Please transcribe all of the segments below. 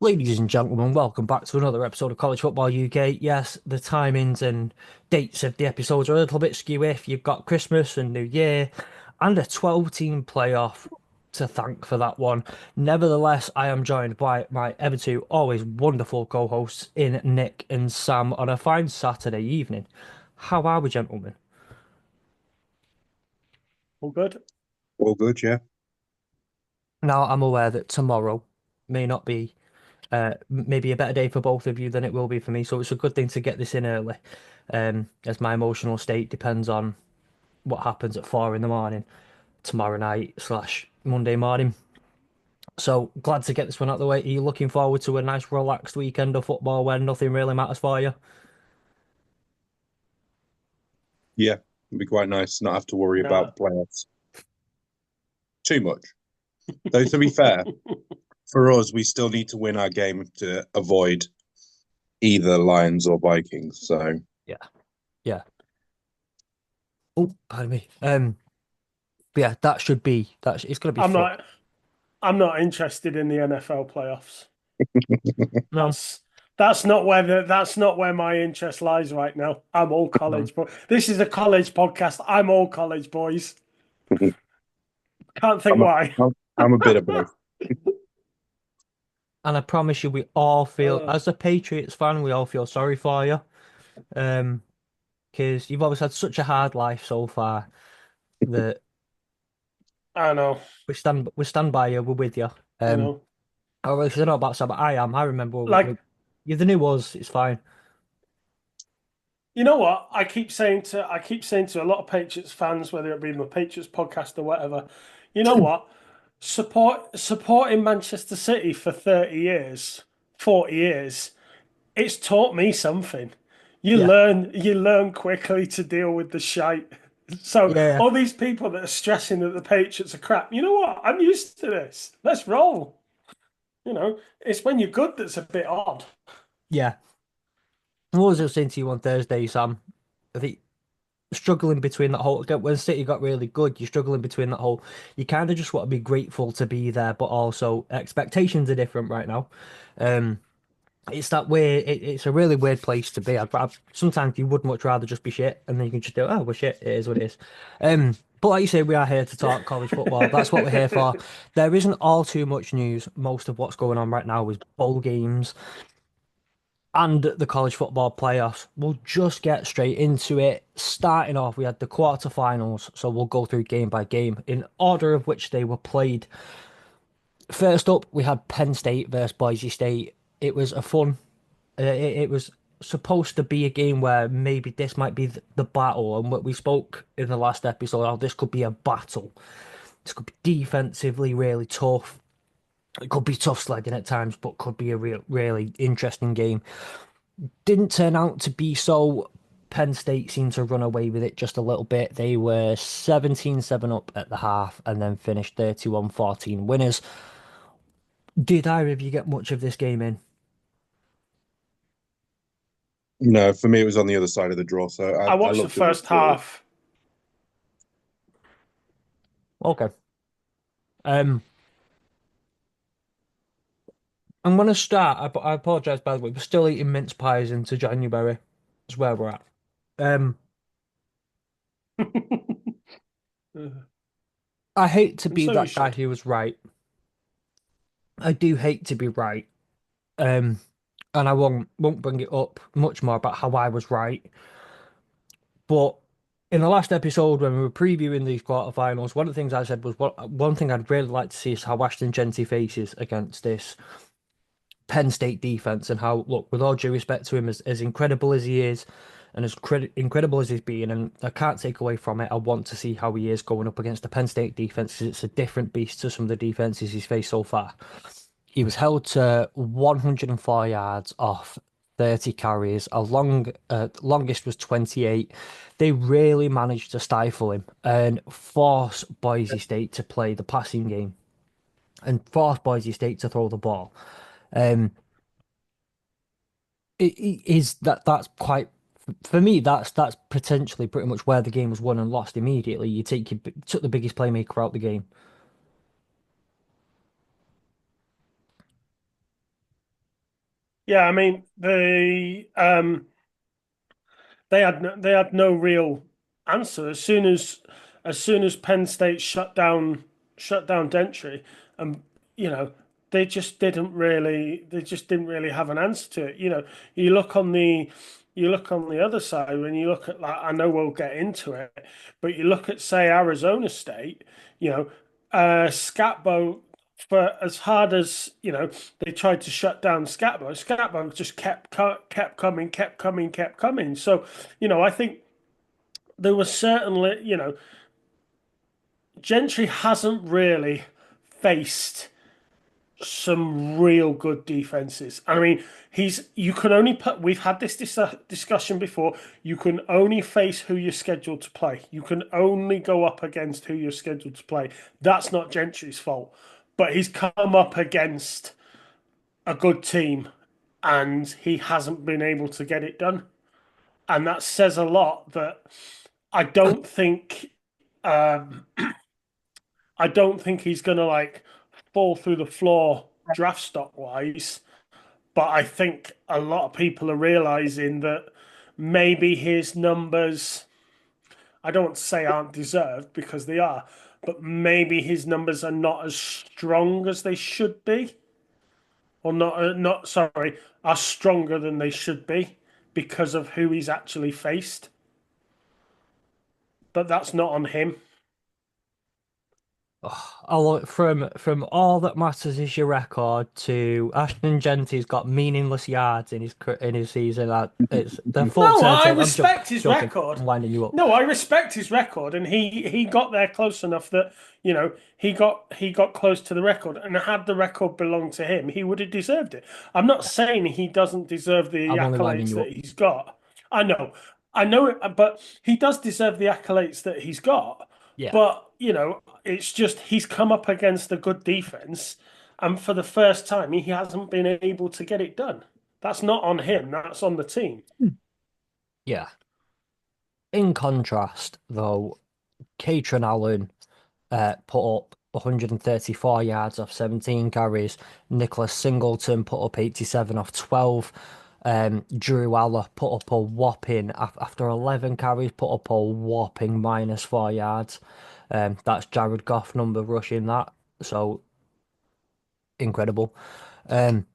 Ladies and gentlemen, welcome back to another episode of College Football UK. Yes, the timings and dates of the episodes are a little bit skew if you've got Christmas and New Year and a 12-team playoff to thank for that one. Nevertheless, I am joined by my ever two always wonderful co-hosts in Nick and Sam on a fine Saturday evening. How are we, gentlemen? All good. All good, yeah. Now, I'm aware that tomorrow may not be maybe a better day for both of you than it will be for me. So it's a good thing to get this in early, as my emotional state depends on what happens at 4 in the morning tomorrow night slash Monday morning. So glad to get this one out of the way. Are you looking forward to a nice relaxed weekend of football where nothing really matters for you? Yeah, it'd be quite nice to not have to worry No. about playoffs too much. Though, to be fair, for us, we still need to win our game to avoid either Lions or Vikings. So, Yeah, yeah. Oh, pardon me. But yeah, that should be it's going to be I'm fun. not. I'm not interested in the NFL playoffs. No, That's not where my interest lies right now. I'm all no. college, but this is a college podcast. I'm all college boys. Can't think I'm a, why. I'm a bit of both. And I promise you, we all feel, Uh, as a Patriots fan, we all feel sorry for you. Because you've always had such a hard life so far that I know. we stand by you, we're with you. I Um, know. I really don't know about Sam, but I am. I remember Like, you're the new us. It's fine. you know what? I keep saying to a lot of Patriots fans, whether it be my Patriots podcast or whatever, you know what? Supporting Manchester City for 30 years, 40 years. It's taught me something. Yeah, You learn quickly to deal with the shite. So yeah, all these people that are stressing that the Patriots are crap, you know what? I'm used to this. Let's roll. It's when you're good that's a bit odd. yeah. What was I saying to you on Thursday, Sam? I think struggling between that whole when City got really good, you're struggling between that whole. You kind of just want to be grateful to be there, but also expectations are different right now. Um, It's that weird. It's a really weird place to be. Sometimes you would much rather just be shit, and then you can just do, oh, we're shit. It is what it is. But like you say, we are here to talk college football. That's what we're here for. There isn't all too much news. Most of what's going on right now is bowl games and the college football playoffs. We'll just get straight into it. Starting off, we had the quarterfinals, so we'll go through game by game in order of which they were played. First up, we had Penn State versus Boise State. It was a fun it was supposed to be a game where maybe this might be the battle, and what we spoke in the last episode, how this could be a battle. This could be defensively really tough. It could be tough sledding at times, but could be a really interesting game. Didn't turn out to be so. Penn State seemed to run away with it just a little bit. They were 17-7 up at the half and then finished 31-14 winners. Did either of you get much of this game in? No, for me, it was on the other side of the draw. So I I watched the looked at the first score. half. Okay. Um, I'm gonna start. I apologize by the way. We're still eating mince pies into January. Is where we're at. Um, And I hate to be so you that guy should. who was right. I do hate to be right. Um, and I won't bring it up much more about how I was right. But in the last episode, when we were previewing these quarterfinals, one of the things I said was one thing I'd really like to see is how Ashton Genty faces against this Penn State defense, and how, look, with all due respect to him, as incredible as he is, and as incredible as he's been, and I can't take away from it, I want to see how he is going up against the Penn State defense, 'cause it's a different beast to some of the defenses he's faced so far. He was held to 104 yards off 30 carries. Longest was 28. They really managed to stifle him and force Boise State to play the passing game and force Boise State to throw the ball. Um, it is that's quite for me. That's potentially pretty much where the game was won and lost immediately. You took the biggest playmaker out the game. Yeah, I mean they had no real answer as soon as Penn State shut down Gentry, and you know they just didn't really have an answer to it. You look on the you look on the other side when you look at, like, I know we'll get into it, but you look at, say, Arizona State, you know, Scatbo, for as hard as they tried to shut down Scatbo just kept coming, kept coming, kept coming. So, I think there was certainly, Gentry hasn't really faced some real good defenses. I mean, you can only put, we've had this discussion before. You can only face who you're scheduled to play. You can only go up against who you're scheduled to play. That's not Gentry's fault. But he's come up against a good team and he hasn't been able to get it done. And that says a lot that I don't think um, I don't think he's gonna like fall through the floor draft stock wise, but I think a lot of people are realizing that maybe his numbers, I don't want to say aren't deserved because they are, but maybe his numbers are not as strong as they should be, or not sorry, are stronger than they should be because of who he's actually faced. But that's not on him. From all that matters is your record to Ashton Genty's got meaningless yards in his season. It's the full No, turn I tail. I'm respect his joking. record. I'm winding you up. No, I respect his record, and he got there close enough that he got close to the record, and had the record belonged to him, he would have deserved it. I'm not saying he doesn't deserve the I'm only winding accolades you that up. he's got. I know it, but he does deserve the accolades that he's got. Yeah, But it's just he's come up against a good defense, and for the first time, he hasn't been able to get it done. That's not on him. That's on the team. yeah. In contrast, though, Catron Allen put up 134 yards off 17 carries. Nicholas Singleton put up 87 off 12. Drew Aller put up a whopping, after 11 carries, put up a whopping -4 yards. That's Jared Goff number rushing that. So incredible. Um,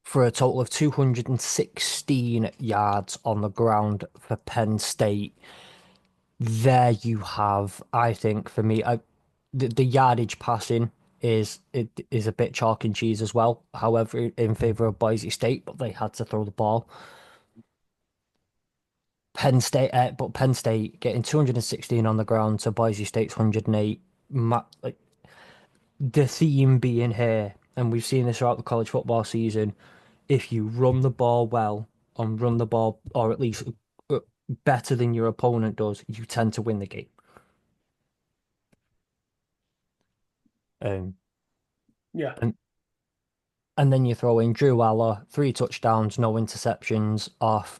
for a total of 216 yards on the ground for Penn State. There you have, I think, for me, the yardage passing is a bit chalk and cheese as well. However, in favor of Boise State, but they had to throw the ball. Penn State getting 216 on the ground to Boise State's 108. Like, the theme being here, and we've seen this throughout the college football season, if you run the ball well and run the ball, or at least better than your opponent does, you tend to win the game. Um, Yeah. and and then you throw in Drew Aller, 3 touchdowns, no interceptions off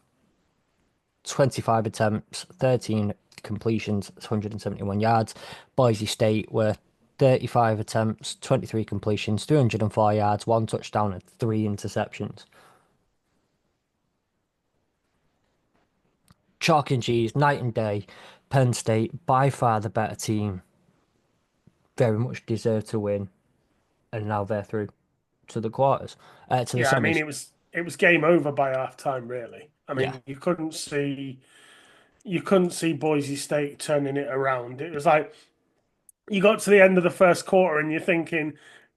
25 attempts, 13 completions, 171 yards. Boise State were 35 attempts, 23 completions, 304 yards, 1 touchdown, and 3 interceptions. Chalk and cheese, night and day. Penn State, by far the better team, very much deserve to win, and now they're through to the quarters, to the Yeah, I mean semis. it was game over by half time, really. I Yeah, mean, you couldn't see Boise State turning it around. It was like you got to the end of the first quarter and you're thinking,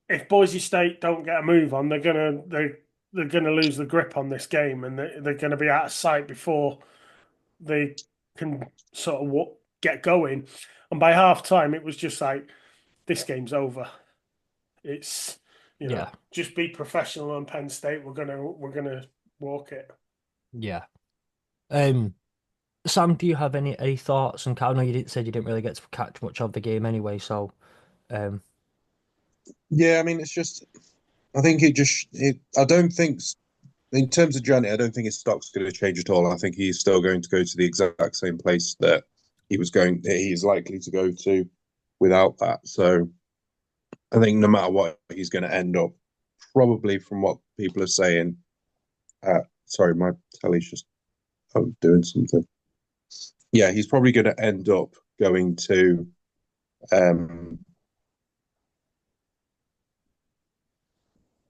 if Boise State don't get a move on, they're gonna lose the grip on this game, and they're gonna be out of sight before they can sort of get going. And by half time, it was just like, this game's over. It's yeah, just be professional on Penn State. We're gonna walk it. yeah. Um, Sam, do you have any thoughts? And I know you didn't said you didn't really get to catch much of the game anyway, so um, Yeah, I mean, it's just, I think I don't think, in terms of Johnny, I don't think his stock's going to change at all. I think he's still going to go to the exact same place that he's likely to go to without that. So I think no matter what, he's going to end up, probably from what people are saying, Sorry, my telly's just doing something. Yeah, he's probably going to end up um,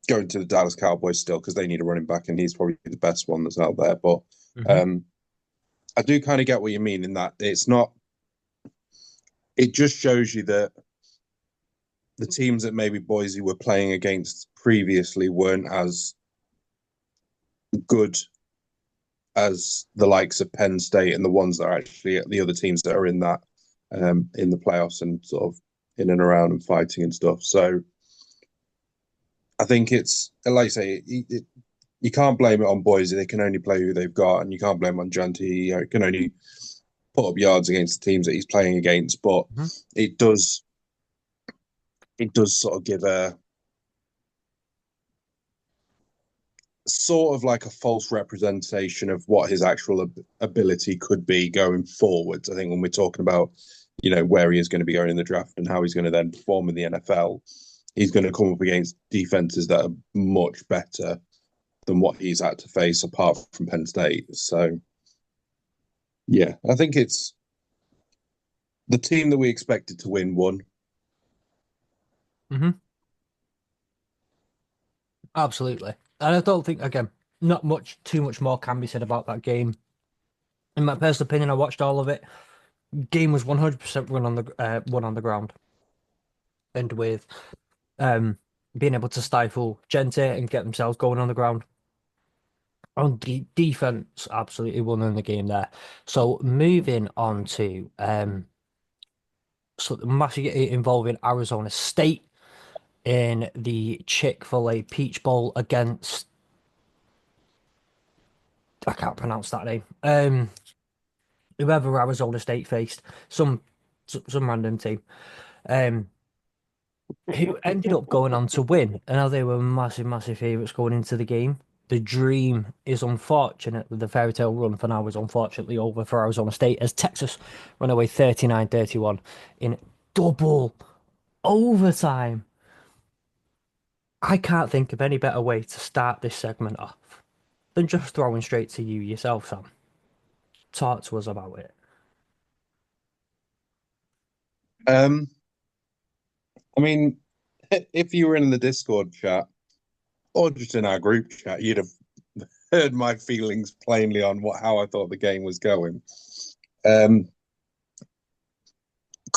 going to the Dallas Cowboys still because they need a running back, and he's probably the best one that's out there. But Hmm. um, I do kind of get what you mean in that it's not. It just shows you that the teams that maybe Boise were playing against previously weren't as good as the likes of Penn State and the ones that are actually the other teams that are in that in the playoffs and sort of in and around and fighting and stuff. So I think it's like I say, you can't blame it on Boise. They can only play who they've got, and you can't blame on Janty. He can only put up yards against the teams that he's playing against. But Hmm. it does it does sort of give a sort of like a false representation of what his actual ability could be going forwards. I think when we're talking about, where he is going to be going in the draft and how he's going to then perform in the NFL, he's going to come up against defenses that are much better than what he's had to face apart from Penn State. So, yeah, I think it's the team that we expected to win won. Hmm. Absolutely. And I don't think, again, not too much more can be said about that game. In my personal opinion, I watched all of it. Game was 100% run on the ground, and with um being able to stifle Gente and get themselves going on the ground. On the defense, absolutely won in the game there. So moving on to so the match involving Arizona State in the Chick-fil-A Peach Bowl against, I can't pronounce that name. Whoever Arizona State faced, some random team. Um, who ended up going on to win. And now they were massive, massive favourites going into the game. The dream is unfortunate. The fairy tale run for now is unfortunately over for Arizona State as Texas run away 39-31 in double overtime. I can't think of any better way to start this segment off than just throwing straight to you yourself, Sam. Talk to us about it. Um, I mean, if you were in the Discord chat or just in our group chat, you'd have heard my feelings plainly on how I thought the game was going. Um,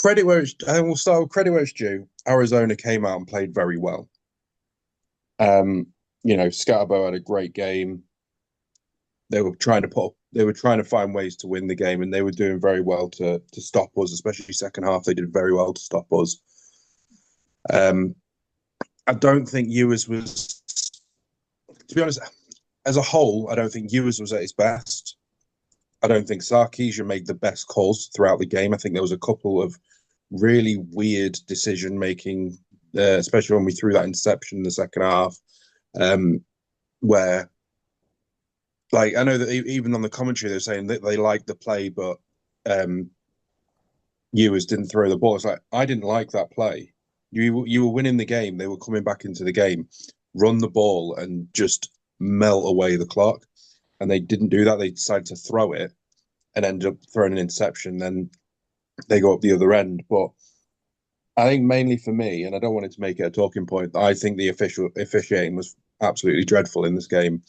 I think we'll start with credit where it's due. Arizona came out and played very well. Scatterbo had a great game. They were trying to find ways to win the game, and they were doing very well to stop us, especially second half. They did very well to stop us. I don't think Ewers was, to be honest, as a whole, I don't think Ewers was at his best. I don't think Sarkisian made the best calls throughout the game. I think there was a couple of really weird decision making, especially when we threw that interception in the second half, where, like, I know that even on the commentary they're saying that they liked the play, but Ewers didn't throw the ball. It's like I didn't like that play. You were winning the game. They were coming back into the game, run the ball and just melt away the clock, and they didn't do that. They decided to throw it and ended up throwing an interception. Then they go up the other end. But I think mainly for me, and I don't want it to make it a talking point, I think the officiating was absolutely dreadful in this game,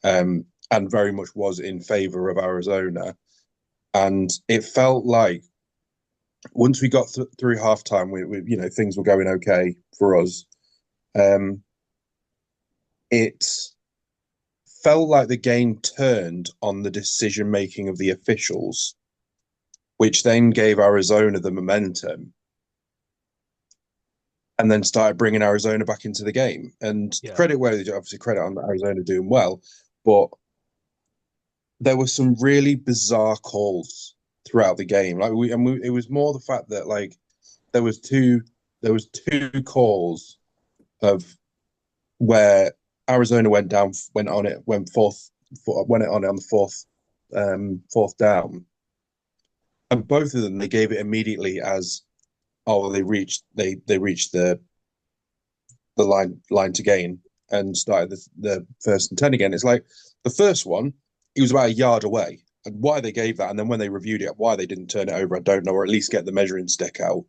and very much was in favor of Arizona. And it felt like once we got through halftime, things were going okay for us. Um, it felt like the game turned on the decision making of the officials, which then gave Arizona the momentum and then started bringing Arizona back into the game. And Yeah. obviously credit on Arizona doing well, but there were some really bizarre calls throughout the game. It was more the fact that like there was two calls of where Arizona went on it on the fourth down, and both of them they gave it immediately as they reached the line to gain, and started the first and 10 again. It's like the first one, he was about a yard away. And why they gave that, and then when they reviewed it, why they didn't turn it over, I don't know, or at least get the measuring stick out.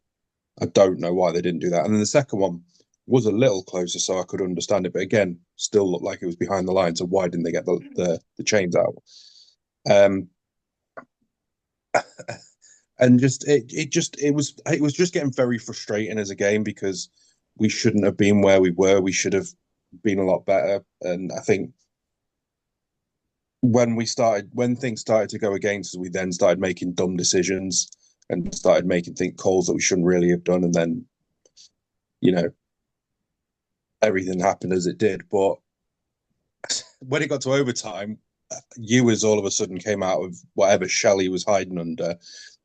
I don't know why they didn't do that. And then the second one was a little closer, so I could understand it. But again, still looked like it was behind the line. So why didn't they get the chains out? Um, and just it was just getting very frustrating as a game because we shouldn't have been where we were. We should have been a lot better. And I think when things started to go against us, we then started making dumb decisions and started making calls that we shouldn't really have done. And then, you know, everything happened as it did. But when it got to overtime, Ewers all of a sudden came out of whatever shell he was hiding under,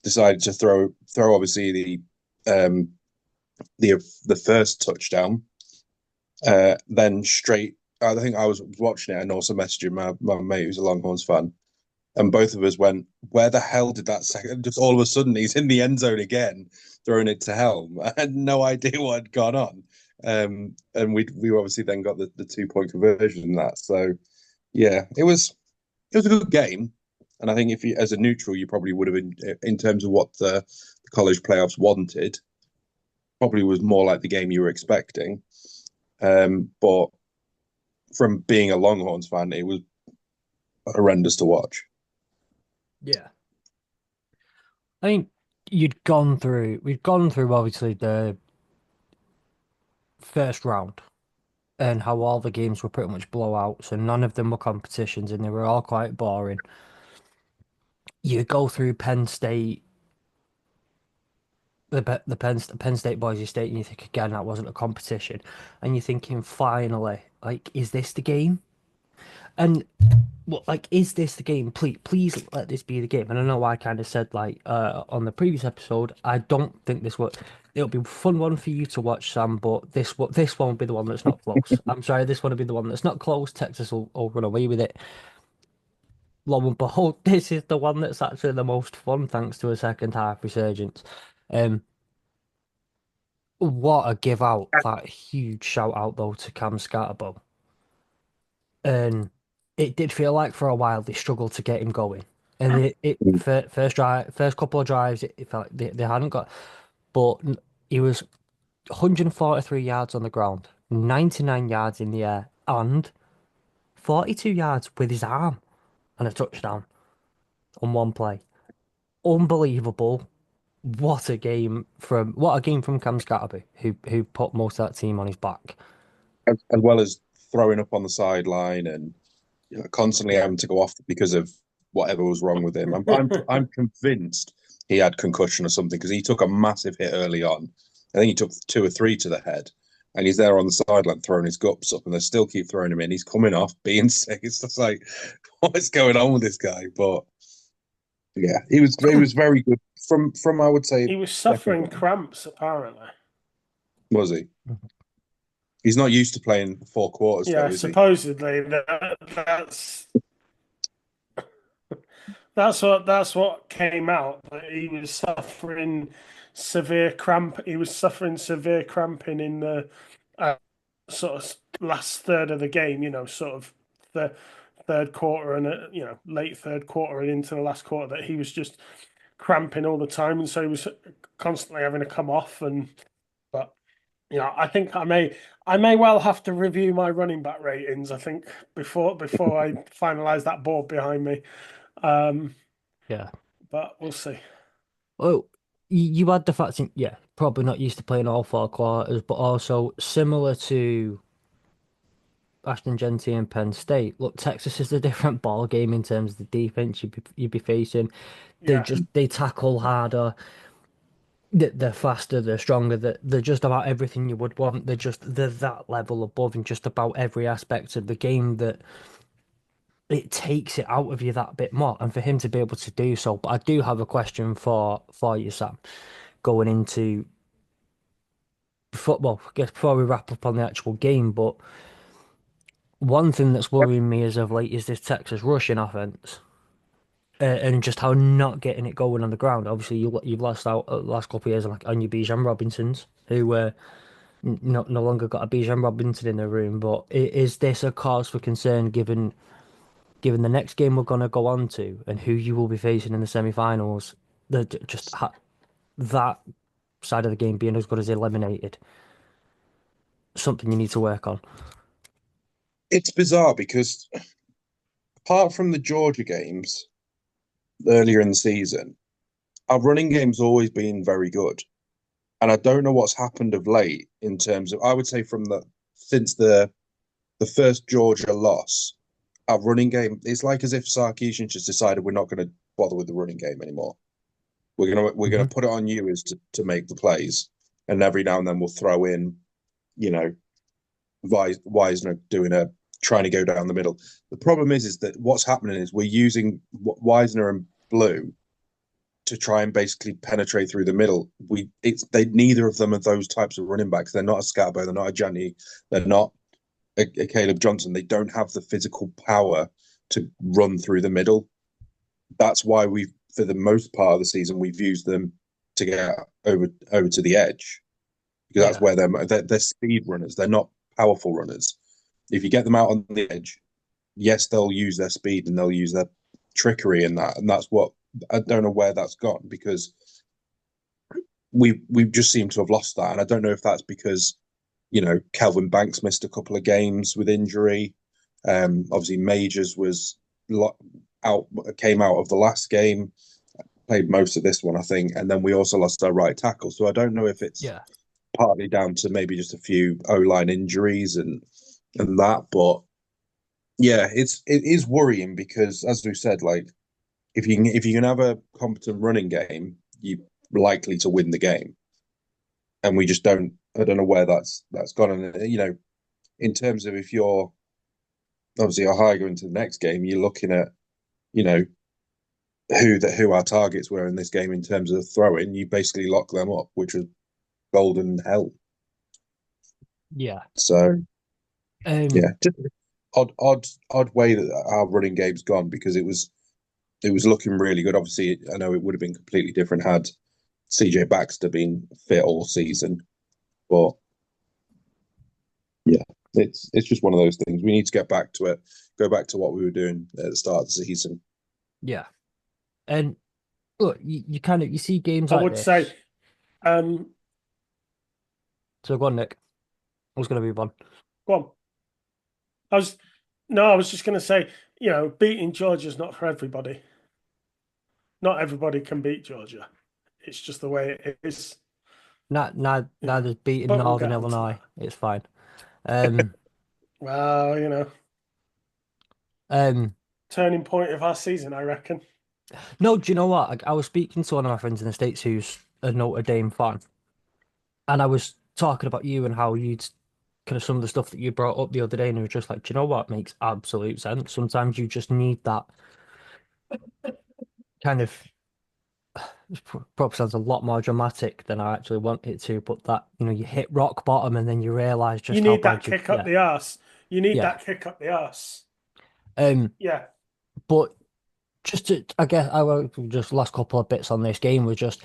decided to throw obviously the first touchdown, then straight. I think I was watching it and also messaging my mate who's a Longhorns fan, and both of us went, "Where the hell did that second?" Just all of a sudden, he's in the end zone again, throwing it to Helm. I had no idea what had gone on, and we obviously then got the 2 point conversion in that. So yeah, it was a good game, and I think if you as a neutral, you probably would have in terms of what the college playoffs wanted, probably was more like the game you were expecting. But from being a Longhorns fan, it was horrendous to watch. Yeah. I think we'd gone through obviously the first round and how all the games were pretty much blowouts and none of them were competitions and they were all quite boring. You go through Penn State, Penn State Boise State, and you think again that wasn't a competition, and you're thinking finally, like, is this the game? And what, like, is this the game? Please let this be the game. And I know I kind of said like on the previous episode, I don't think this would. It'll be a fun one for you to watch, Sam, but this won't be the one that's not close. I'm sorry, this one will be the one that's not close. Texas will run away with it. Lo and behold, this is the one that's actually the most fun, thanks to a second half resurgence. Um, what a give out! That huge shout out though to Cam Scatterbo. And it did feel like for a while they struggled to get him going. And first couple of drives, it felt like they hadn't got, but he was 143 yards on the ground, 99 yards in the air, and 42 yards with his arm and a touchdown on one play. Unbelievable. What a game from Cam Scatterby, who put most of that team on his back. As well as throwing up on the sideline and constantly having to go off because of whatever was wrong with him. I'm convinced he had concussion or something because he took a massive hit early on. I think he took 2 or 3 to the head, and he's there on the sideline throwing his guts up, and they still keep throwing him in. He's coming off being sick. It's just like, what is going on with this guy? But yeah, he was very good from I would say He was second suffering cramps, apparently. was he? He's not used to playing 4 quarters though, Yeah, is he? supposedly that's what came out. That he was suffering severe cramp. He was suffering severe cramping in the uh, sort of last third of the game. Sort of the third quarter and late third quarter and into the last quarter. That he was just cramping all the time, and so he was constantly having to come off. But I think I may well have to review my running back ratings. I think before I finalize that board behind me. Um, Yeah. but we'll see. Well, you had the fact, yeah, probably not used to playing all 4 quarters, but also similar to Ashton Genty and Penn State. Look, Texas is a different ball game in terms of the defense you'd be facing. Yeah. They tackle harder. They're faster. They're stronger. They're just about everything you would want. They're that level above in just about every aspect of the game that it takes it out of you that bit more. And for him to be able to do so, but I do have a question for you, Sam, going into football. I guess before we wrap up on the actual game, but one thing that's worrying me as of late is this Texas rushing offense. And just how not getting it going on the ground. Obviously, you've lost out the last couple of years on your Bijan Robinsons, who No longer got a Bijan Robinson in the room, but is this a cause for concern given the next game we're gonna go on to and who you will be facing in the semi-finals? Just that side of the game being as good as eliminated, something you need to work on. It's bizarre because apart from the Georgia games earlier in the season, our running game's always been very good. And I don't know what's happened of late in terms of I would say from the since the first Georgia loss, our running game, it's like as if Sarkisian just decided we're not going to bother with the running game anymore. We're gonna Hmm. put it on you as to make the plays, and every now and then we'll throw in, you know, Weisner doing a trying to go down the middle. The problem is that what's happening is we're using Weisner and Blue to try and basically penetrate through the middle. They neither of them are those types of running backs. They're not a Scatbo, they're not a Janny, they're not a Caleb Johnson. They don't have the physical power to run through the middle. That's why for the most part of the season, we've used them to get over to the edge because that's Yeah, where they're speed runners. They're not powerful runners. If you get them out on the edge, yes, they'll use their speed and they'll use their trickery in that, and that's what I don't know where that's gone because we just seem to have lost that, and I don't know if that's because Kelvin Banks missed a couple of games with injury. Obviously, Majors was out, came out of the last game, played most of this one, I think, and then we also lost our right tackle. So I don't know if it's yeah, partly down to maybe just a few O line injuries and that, but yeah, it is worrying because as we said, like if you can have a competent running game, you're likely to win the game, and we just don't. I don't know where that's gone, and in terms of if you're obviously a higher going into the next game, you're looking at you know who our targets were in this game in terms of throwing. You basically lock them up, which was golden hell. yeah. So Um, yeah, just odd way that our running game's gone because it was looking really good. Obviously, I know it would have been completely different had CJ Baxter been fit all season, but yeah, it's just one of those things. We need to get back to it, go back to what we were doing at the start of the season. yeah. And look, you kind of you see games I like would say, this. um, So go on, Nick. I was gonna move on. go on. I was no, I was just going to say, beating Georgia's not for everybody. Not everybody can beat Georgia. It's just the way it is, Neither's beating But we'll Northern get onto Illinois. that. It's fine. Um, Well, um. turning point of our season, I reckon. No, do you know what? I was speaking to one of my friends in the States who's a Notre Dame fan, and I was talking about you and how you'd kind of some of the stuff that you brought up the other day, and he was just like, do you know what makes absolute sense? Sometimes you just need that kind of, it probably sounds a lot more dramatic than I actually want it to, but that, you hit rock bottom and then you realize You just how need that bad you, kick up yeah, the arse. You need yeah. that kick up the arse. Um, Yeah. but just to, I guess, I will just last couple of bits on this game was just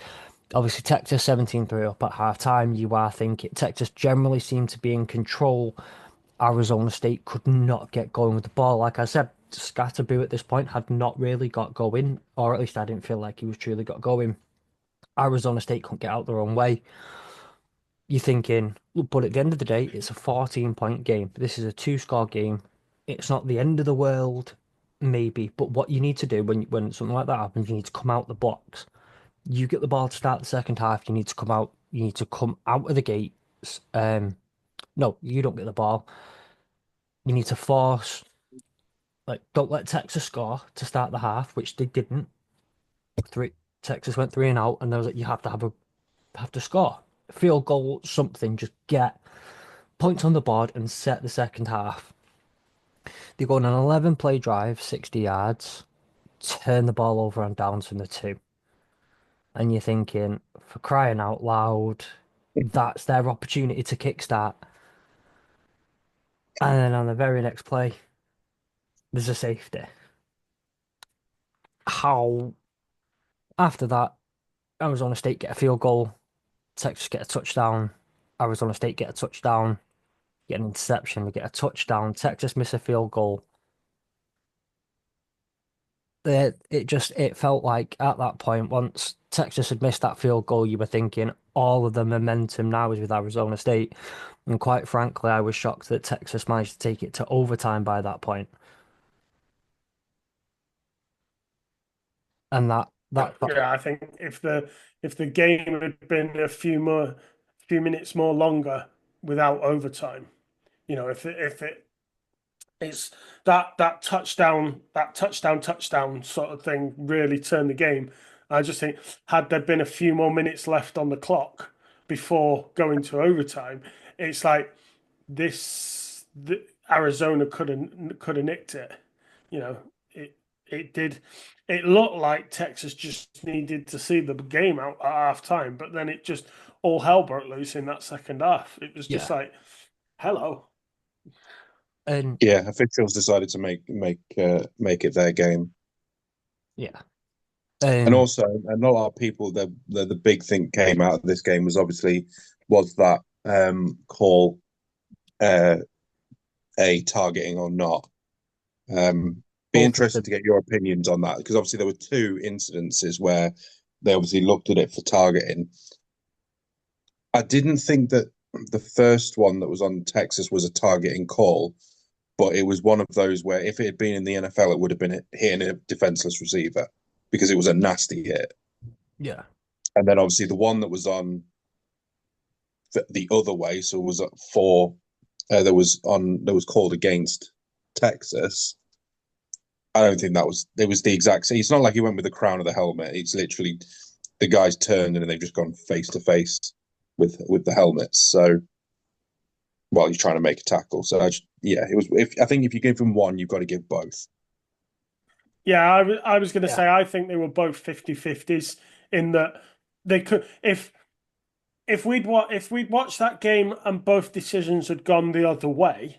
obviously Texas 17-3 up at half time. You are thinking Texas generally seemed to be in control. Arizona State could not get going with the ball. Like I said, Scatterboo at this point had not really got going, or at least I didn't feel like he was truly got going. Arizona State couldn't get out their own way. You're thinking, but at the end of the day, it's a 14-point game. This is a two-score game. It's not the end of the world, maybe, but what you need to do when something like that happens, you need to come out the blocks. You get the ball to start the second half, you need to come out. You need to come out of the gates. No, you don't get the ball. You need to force, like, don't let Texas score to start the half, which they didn't. Three Texas went three and out, and there was like you have to score. Field goal, something, just get points on the board and set the second half. They go on an 11 play drive, 60 yards, turn the ball over on downs from the two. And you're thinking, for crying out loud, that's their opportunity to kickstart. And then on the very next play, there's a safety. How, after that, Arizona State get a field goal, Texas get a touchdown, Arizona State get a touchdown, get an interception, we get a touchdown. Texas miss a field goal. It felt like at that point, once Texas had missed that field goal, you were thinking all of the momentum now is with Arizona State. And quite frankly, I was shocked that Texas managed to take it to overtime by that point. And Yeah, I think if the game had been a few minutes more longer without overtime, if it's touchdown sort of thing really turned the game. I just think had there been a few more minutes left on the clock before going to overtime, it's like Arizona could have nicked it. You know, it it did. It looked like Texas just needed to see the game out at half time, but then it just all hell broke loose in that second half. It was just yeah. like, hello. And Yeah, officials decided to make it their game. yeah. And And also, a lot of people, the big thing came out of this game was that call uh, a targeting or not. Be both of interested them, to get your opinions on that because obviously there were two incidences where they obviously looked at it for targeting. I didn't think that the first one that was on Texas was a targeting call, but it was one of those where if it had been in the NFL, it would have been hitting a defenseless receiver because it was a nasty hit. yeah. And then obviously the one that was on the other way, so it was for that was called against Texas. I don't think it was the exact same. It's not like he went with the crown of the helmet. It's literally the guy's turned and they've just gone face to face with the helmets. So while he's trying to make a tackle. So yeah, it was. If I think if you give him one, you've got to give both. Yeah, I was going to Yeah. say I think they were both 50-50s in that they could if we'd watched that game and both decisions had gone the other way,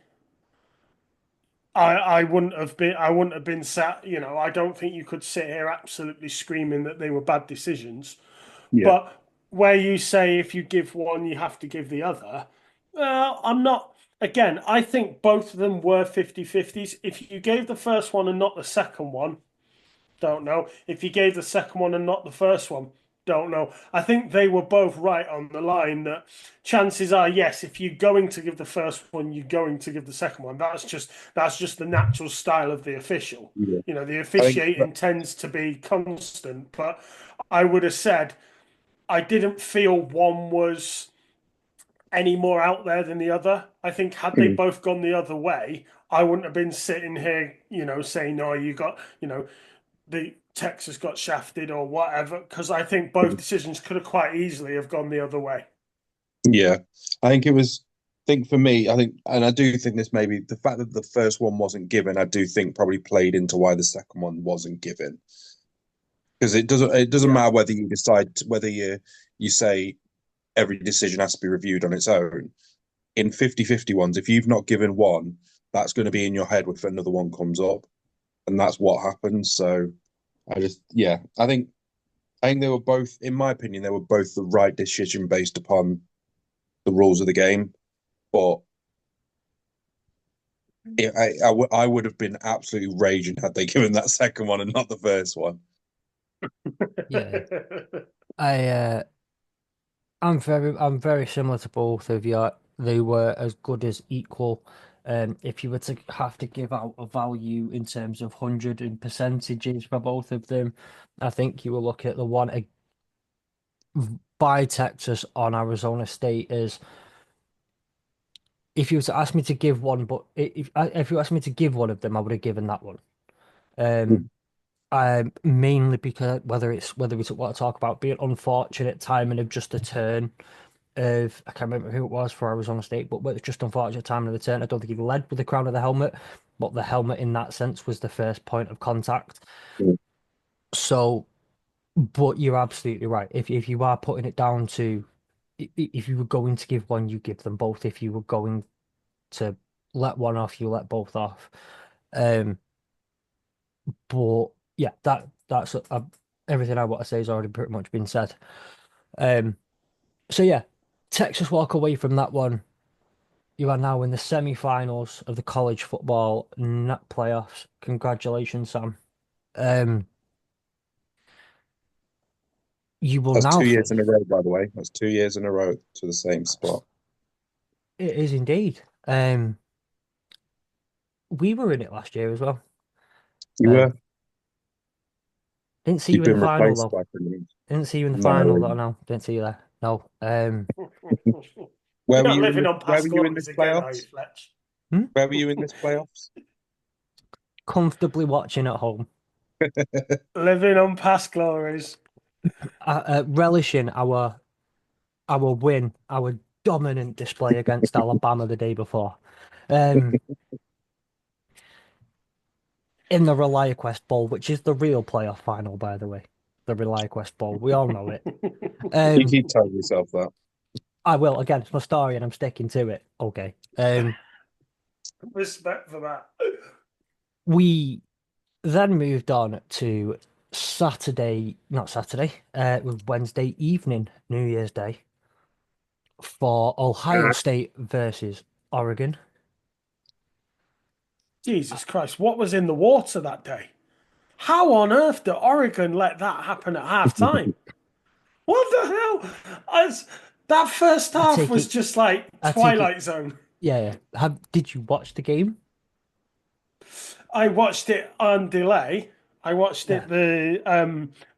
I wouldn't have been sat, I don't think you could sit here absolutely screaming that they were bad decisions. Yeah. But where you say if you give one, you have to give the other, I'm not. Again, I think both of them were 50-50s. If you gave the first one and not the second one, don't know. If you gave the second one and not the first one, don't know. I think they were both right on the line that chances are, yes, if you're going to give the first one, you're going to give the second one. That's just the natural style of the official. Yeah. The I think officiating tends to be constant, but I would have said I didn't feel one was any more out there than the other. I think had they both gone the other way, I wouldn't have been sitting here, saying, "No, you got, the Texas got shafted or whatever," because I think both decisions could have quite easily have gone the other way. yeah, I think it was. I think for me, and I do think this maybe the fact that the first one wasn't given, I do think probably played into why the second one wasn't given. Because it doesn't Yeah, matter whether you decide whether you say every decision has to be reviewed on its own. In 50-50 ones, if you've not given one, that's going to be in your head if another one comes up, and that's what happens. So yeah, I think they were both, in my opinion, they were both the right decision based upon the rules of the game. But I would have been absolutely raging had they given that second one and not the first one. Yeah. I I'm very similar to both of you. They were as good as equal. If you were to have to give out a value in terms of hundred and percentages for both of them, I think you will look at the one by Texas on Arizona State as if you were to ask me to give one, but if you asked me to give one of them, I would have given that one. Um, mainly because whether it's what I talk about being unfortunate timing of just a turn of I can't remember who it was for Arizona State, but it's just unfortunate timing of the turn. I don't think he led with the crown of the helmet, but the helmet in that sense was the first point of contact. So, but you're absolutely right. If you are putting it down to if you were going to give one, you give them both. If you were going to let one off, you let both off. Um, but yeah, everything I want to say has already pretty much been said. Um, so yeah, Texas walk away from that one. You are now in the semi-finals of the college football net playoffs. Congratulations, Sam. Um, you will That's now 2 years face. in a row, by the way. That's 2 years in a row to the same spot. It is indeed. We were in it last year as well. You Um, were. didn't see You've you in the been final replaced though. by Finland. Didn't see you in the final No. though. No, didn't see you there. No. You're Where were not you in living the on Where were past you in glories this again, are you, playoffs? Fletch? Hmm? Where were you in this playoffs? Comfortably watching at home, Living on past glories. relishing our win, our dominant display against Alabama the day before. Um, in the ReliaQuest Bowl, which is the real playoff final, by the way. The ReliaQuest Bowl. We all know it. You Um, keep telling yourself that. I will, again, it's my story and I'm sticking to it. Okay. Respect for that. We then moved on to Saturday, not Saturday, it was Wednesday evening, New Year's Day, for Ohio State versus Oregon. Jesus Christ, what was in the water that day? How on earth did Oregon let that happen at half time? What the hell? That first I half take was it, just like I take it, Twilight Zone. yeah, yeah. Did you watch the game? I watched it on delay. I watched Yeah, it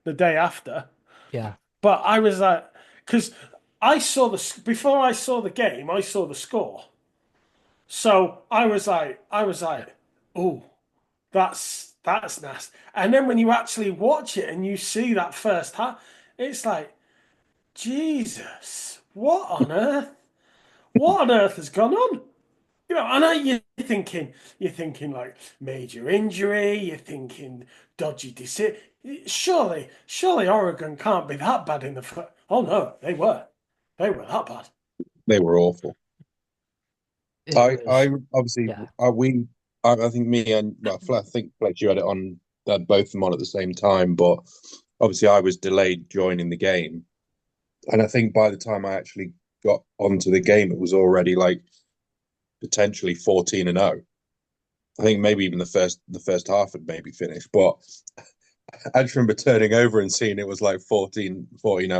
the day after, yeah, but I was like, because I saw before I saw the game, I saw the score. So I was like, oh, that's nasty. And then when you actually watch it and you see that first half, it's like, Jesus, what on earth? What on earth has gone on? I know you're thinking like major injury, you're thinking dodgy decision. Surely Oregon can't be that bad in the first. Oh no, they were that bad. They were awful. it I was, obviously yeah, I think me and well, I think Fletch, you had it on both of them on at the same time, but obviously I was delayed joining the game, and I think by the time I actually got onto the game, it was already like potentially 14-0. I think maybe even the first half had maybe finished, but I just remember turning over and seeing it was like 14-0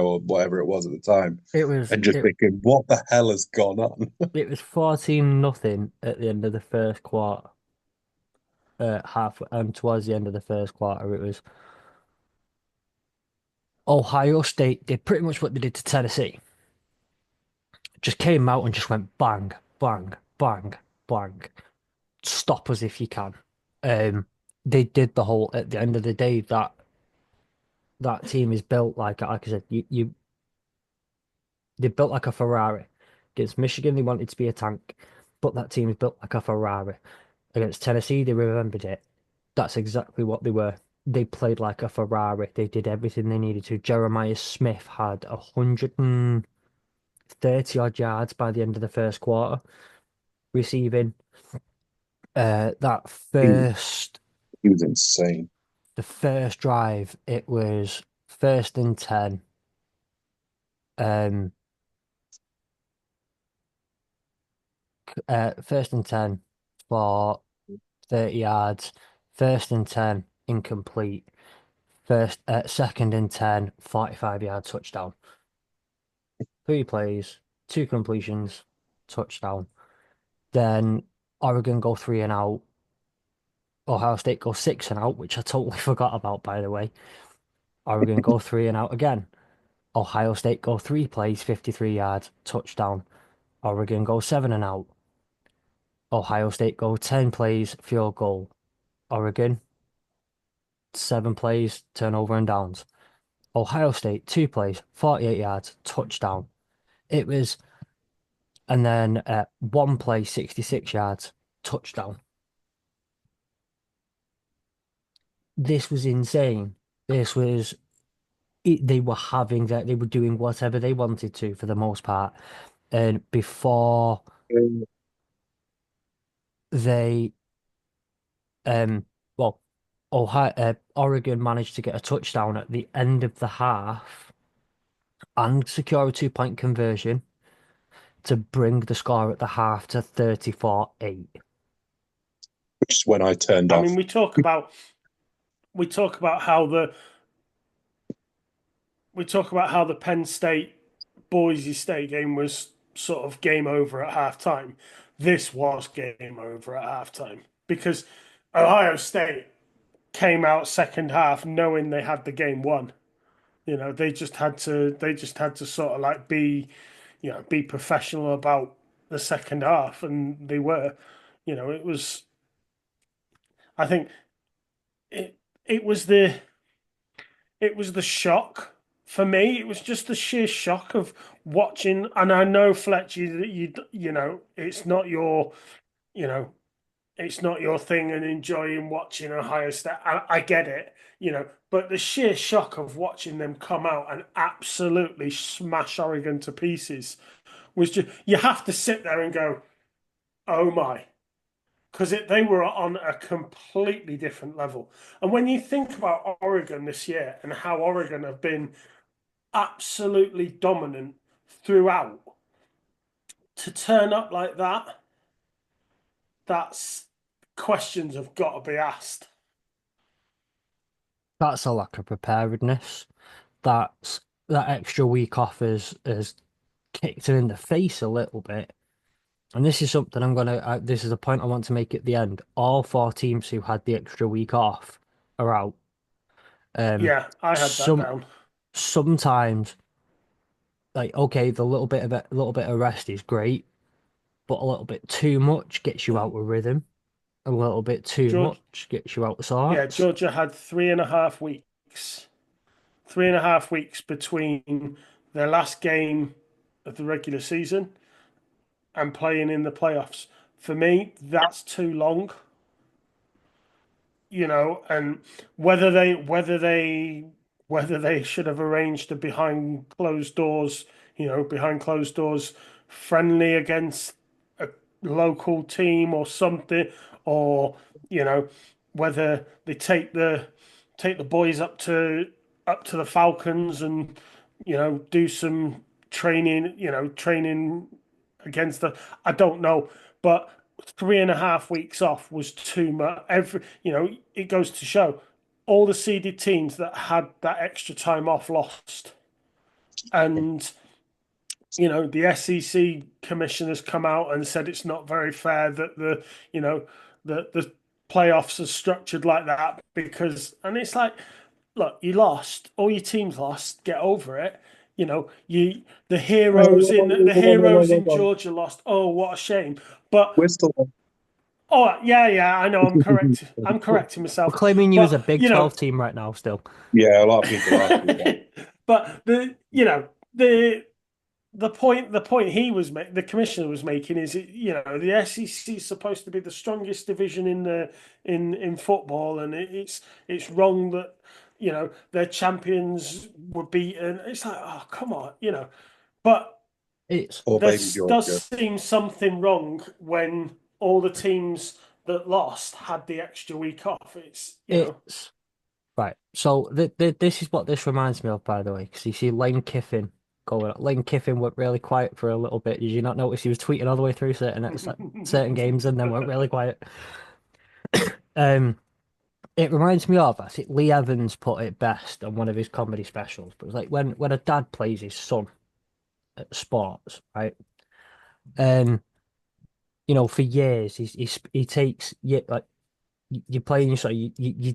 or whatever it was at the time, it was, and just it, thinking, what the hell has gone on? it was 14-0 at the end of the first quarter. Half and towards the end of the first quarter, it was Ohio State did pretty much what they did to Tennessee. Just came out and just went bang, bang, bang, bang. Stop us if you can. Um, they did the whole. At the end of the day, that team is built like I said, they built like a Ferrari. Against Michigan, they wanted to be a tank, but that team is built like a Ferrari. Against Tennessee, they remembered it. That's exactly what they were. They played like a Ferrari. They did everything they needed to. Jeremiah Smith had 130 odd yards by the end of the first quarter, receiving. That He, first, he was insane. the first drive, it was first and 10. Um, First and 10 for 30 yards. First and 10, incomplete. Second and 10, 45-yard touchdown. 3 plays, 2 completions, touchdown. Then Oregon go 3 and out. Ohio State go 6 and out, which I totally forgot about, by the way. Oregon go 3 and out again. Ohio State go 3 plays, 53 yards, touchdown. Oregon go 7 and out. Ohio State go 10 plays, field goal. Oregon, 7 plays, turnover and downs. Ohio State, 2 plays, 48 yards, touchdown. It was, and then 1 play, 66 yards, touchdown. This was insane. This was, they were having that, they were doing whatever they wanted to for the most part. And before they, um, well, Oregon managed to get a touchdown at the end of the half and secure a 2-point conversion. to bring the score at the half to 34-8. which is when I turned I off. mean, we talk about how the Penn State Boise State game was sort of game over at halftime. This was game over at halftime because Ohio State came out second half knowing they had the game won. They just had to sort of like be professional about the second half, and they were. It was. I think it it was the it was the shock for me. It was just the sheer shock of watching. And I know Fletch, it's not you know it's not your thing and enjoying watching Ohio State. I get it, but the sheer shock of watching them come out and absolutely smash Oregon to pieces was just, you have to sit there and go, oh my, because they were on a completely different level. And when you think about Oregon this year and how Oregon have been absolutely dominant throughout, to turn up like that, that's questions have got to be asked. That's a lack of preparedness. That's that extra week off has kicked him in the face a little bit. And this is something this is a point I want to make at the end. All four teams who had the extra week off are out. Yeah, I had that Some down. sometimes, like, okay, a little bit of rest is great, but a little bit too much gets you out of rhythm. A little bit too George, much gets you out of yeah, sorts. Georgia had 3.5 weeks, 3.5 weeks between their last game of the regular season and playing in the playoffs. For me, that's too long. And whether they should have arranged a behind closed doors friendly against a local team or something, or you know, whether they take the boys up to the Falcons and do some training against the I don't know, but 3.5 weeks off was too much. It goes to show all the seeded teams that had that extra time off lost. And the SEC commissioners come out and said it's not very fair that the playoffs are structured like that, and it's like, look, you lost, all your teams lost, get over it. The heroes in Georgia lost. Oh, what a shame. But We're still on. oh yeah, yeah, I know. I'm correcting We're myself. claiming you as But a Big 12 team right now still. Yeah, a lot of people are. but the point the commissioner was making is, the SEC is supposed to be the strongest division in football, and it's wrong that their champions were beaten. It's like, oh, come on. But It's Or there baby does Georgia. seem something wrong when all the teams that lost had the extra week off. it's right. So this is what this reminds me of, by the way, because you see Lane Kiffin going. Lane Kiffin went really quiet for a little bit. Did you not notice he was tweeting all the way through certain games and then went really quiet? Um, it reminds me of, I think Lee Evans put it best on one of his comedy specials. But it's like when a dad plays his son at sports, right? Um, for years he takes like you're playing your son, you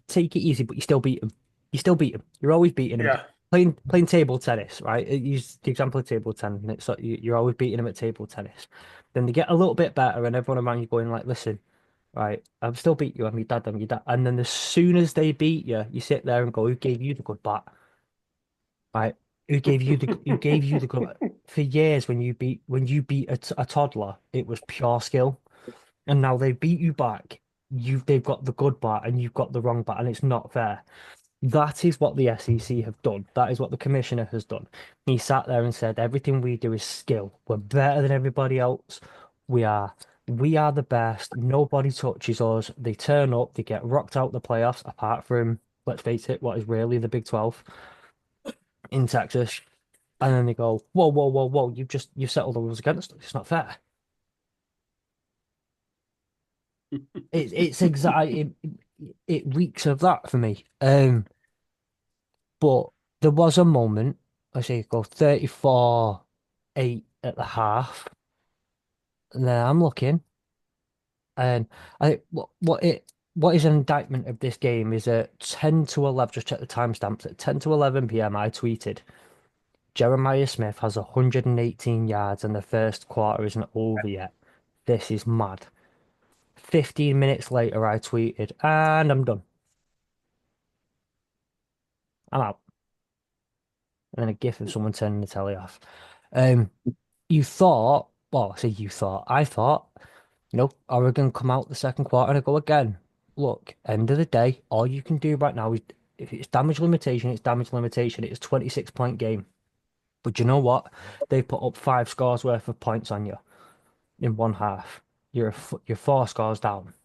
take it easy, but you still beat him. You still beat him. You're always beating him. Yeah. Playing table tennis, right? Use the example of table tennis. It's like you're always beating them at table tennis. Then they get a little bit better, and everyone around you going like, "Listen, right, I'm still beat you. I'm your dad. I'm your dad." And then as soon as they beat you, you sit there and go, "Who gave you the good bat? Right? Who gave you the good?" For years, when you beat a toddler, it was pure skill, and now they beat you back. They've got the good bat, and you've got the wrong bat, and it's not fair. That is what the SEC have done. That is what the commissioner has done. He sat there and said, everything we do is skill. We're better than everybody else. We are. We are the best. Nobody touches us. They turn up, they get rocked out the playoffs, apart from, let's face it, what is really the Big 12 in Texas. And then they go, whoa, whoa, whoa, whoa, you've set all the rules against us. It's not fair. It's exactly it reeks of that for me. But there was a moment, I say go 34-8 at the half, and then I'm looking, and I what is an indictment of this game is at 10 to 11, just check the timestamps, at 10 to 11 p.m. I tweeted, Jeremiah Smith has 118 yards and the first quarter isn't over yet. This is mad. 15 minutes later, I tweeted, and I'm done. I'm out. And then a gif of someone turning the telly off. Um, you thought, well, I say you thought, I thought, Oregon come out the second quarter and I go again. Look, end of the day, all you can do right now is if it's damage limitation, it's damage limitation. It's a 26-point game. But you know what? They put up 5 scores worth of points on you in one half. You're 4 scores down.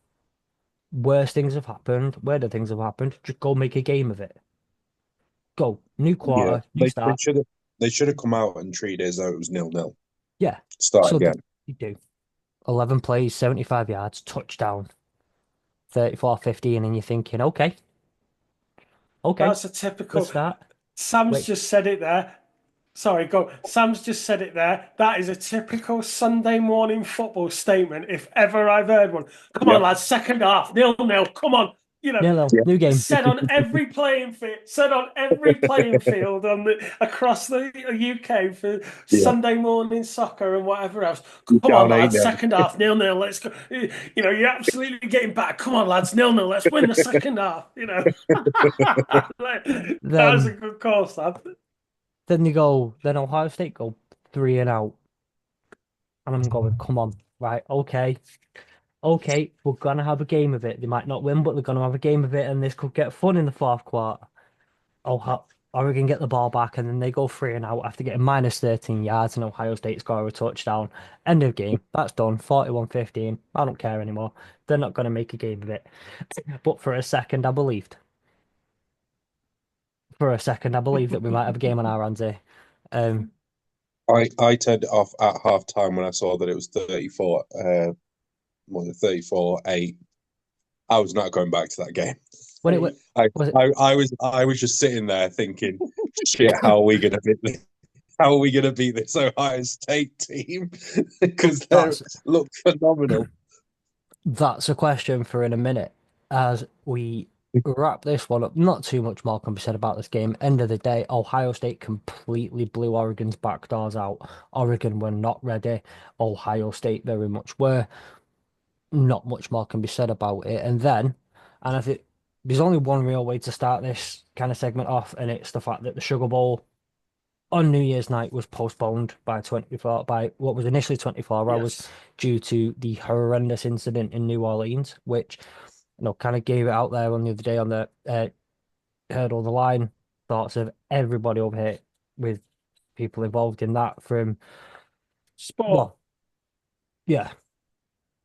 Worse things have happened. Weirder things have happened. Just go make a game of it. Go. New Yeah, quarter, new start. they should have come out and treated it as though it was 0-0. Yeah. Start So again. you do. 11 plays, 75 yards, touchdown, 34-15, and you're thinking, okay, That's a let's typical. start. Sam's Wait, just said it there. Sorry, go. Sam's just said it there. That is a typical Sunday morning football statement, if ever I've heard one. Come on, Yep. lads, second half, 0-0. Come on. You know, nil, Yeah. new game. said on every playing field, said on every playing field across the UK for Yeah. Sunday morning soccer and whatever else. You're Come on, down lads, 8-0. second half, 0-0. Let's go. You're absolutely getting back. Come on, lads, 0-0. Let's win the second half. That was a Then, good call, Sam. then Ohio State go 3-and-out, and I'm going, come on, right, okay, we're gonna have a game of it. They might not win, but they're gonna have a game of it, and this could get fun in the fourth quarter. Oregon get the ball back, and then they go 3-and-out after getting minus 13 yards, and Ohio State score a touchdown. End of game. That's done. 41-15. I don't care anymore. They're not going to make a game of it. But for a second, I believed. For a second, I believed that we might have a game on our hands here. I turned it off at half time when I saw that it was 34, was it 34-8. I was not going back to that game. When it was, was it I was just sitting there thinking, shit, how are we gonna beat this? How are we gonna beat this Ohio State team? Because they that's look phenomenal. that's a question for in a minute. As we wrap this one up, not too much more can be said about this game. End of the day, Ohio State completely blew Oregon's back doors out. Oregon were not ready. Ohio State very much were. Not much more can be said about it. And I think there's only one real way to start this kind of segment off, and it's the fact that the Sugar Bowl on New Year's night was postponed by what was initially 24 hours Yes. due to the horrendous incident in New Orleans, which kind of gave it out there on the other day on the Hurdle the Line. Thoughts of everybody over here with people involved in that from, Sport. well, yeah,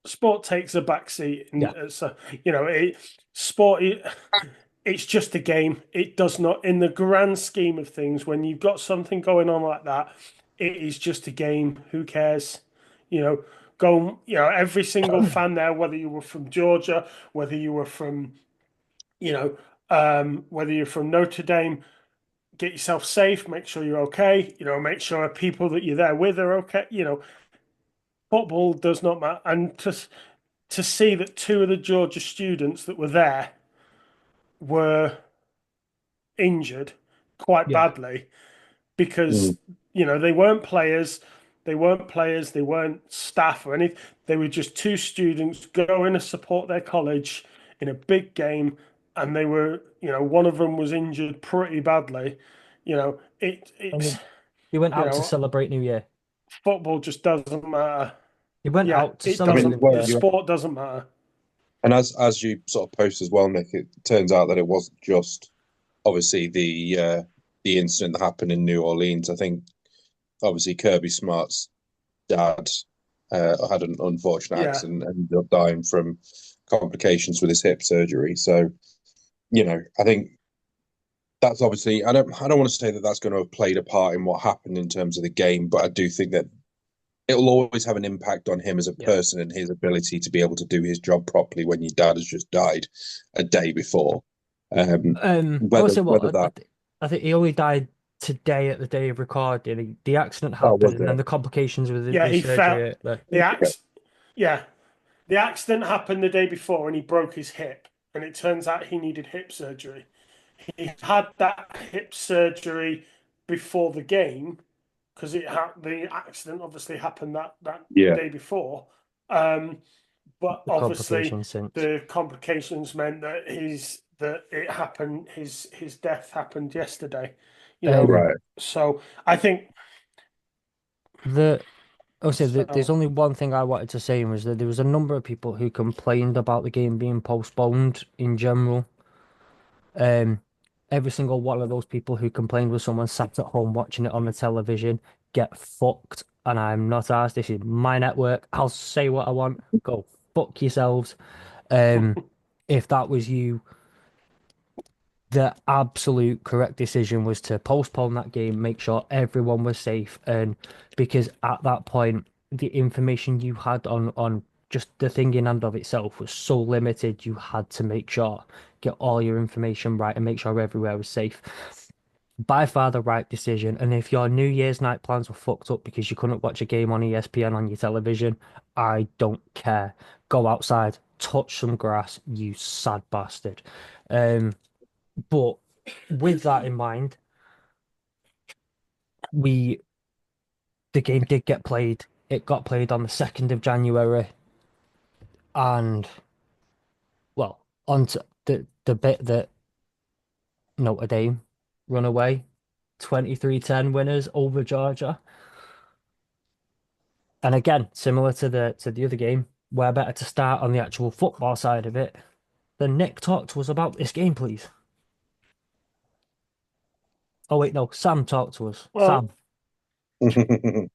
Sport takes a backseat, yeah, and so sport. It's just a game. It does not, in the grand scheme of things, when you've got something going on like that, it is just a game. Who cares? You know, go. Every single fan there, whether you were from Georgia, whether you were from, whether you're from Notre Dame, get yourself safe. Make sure you're okay. Make sure people that you're there with are okay. Football does not matter, and to see that two of the Georgia students that were there were injured quite yeah. badly because Mm. they weren't staff or anything. They were just two students going to support their college in a big game, and they were, one of them was injured pretty badly. And It's they went you out to know celebrate New Year. football just doesn't matter. They went Yeah, out to it I mean, celebrate doesn't. New well, Year. Sport doesn't matter. and as you sort of post as well, Nick, it turns out that it wasn't just obviously the incident that happened in New Orleans. I think obviously Kirby Smart's dad had an unfortunate Yeah, accident and ended up dying from complications with his hip surgery. So, I think that's obviously I don't want to say that that's going to have played a part in what happened in terms of the game, but I do think that it'll always have an impact on him as a Yeah. person and his ability to be able to do his job properly when your dad has just died a day before. I would Whether say whether what that I think he only died today at the day of recording. The accident oh happened, was and then it the complications with Yeah, the he felt surgery. the okay. ax. Yeah, the accident happened the day before, and he broke his hip. And it turns out he needed hip surgery. He had that hip surgery before the game because the accident obviously happened that Yeah, day before. Um, but The obviously complications since. the complications meant that it happened. His death happened yesterday. You know, Um, right. so I think the I would say that there's so. only one thing I wanted to say was that there was a number of people who complained about the game being postponed in general. Um, every single one of those people who complained was someone sat at home watching it on the television. Get fucked. And I'm not asked. This is my network. I'll say what I want. Go fuck yourselves. Um, if that was you, the absolute correct decision was to postpone that game, make sure everyone was safe, and because at that point, the information you had on just the thing in and of itself was so limited, you had to make sure get all your information right and make sure everywhere was safe. By far the right decision. And if your New Year's night plans were fucked up because you couldn't watch a game on ESPN on your television, I don't care. Go outside, touch some grass, you sad bastard. Um, but with that in mind, we the game did get played. It got played on the 2nd of January, and well, onto the bit that Notre Dame run away, 23-10 winners over Georgia. And again, similar to the other game, we're better to start on the actual football side of it. Then Nick, talk to us about this game, please. Oh wait, no, Sam, talk to us. Well, Sam,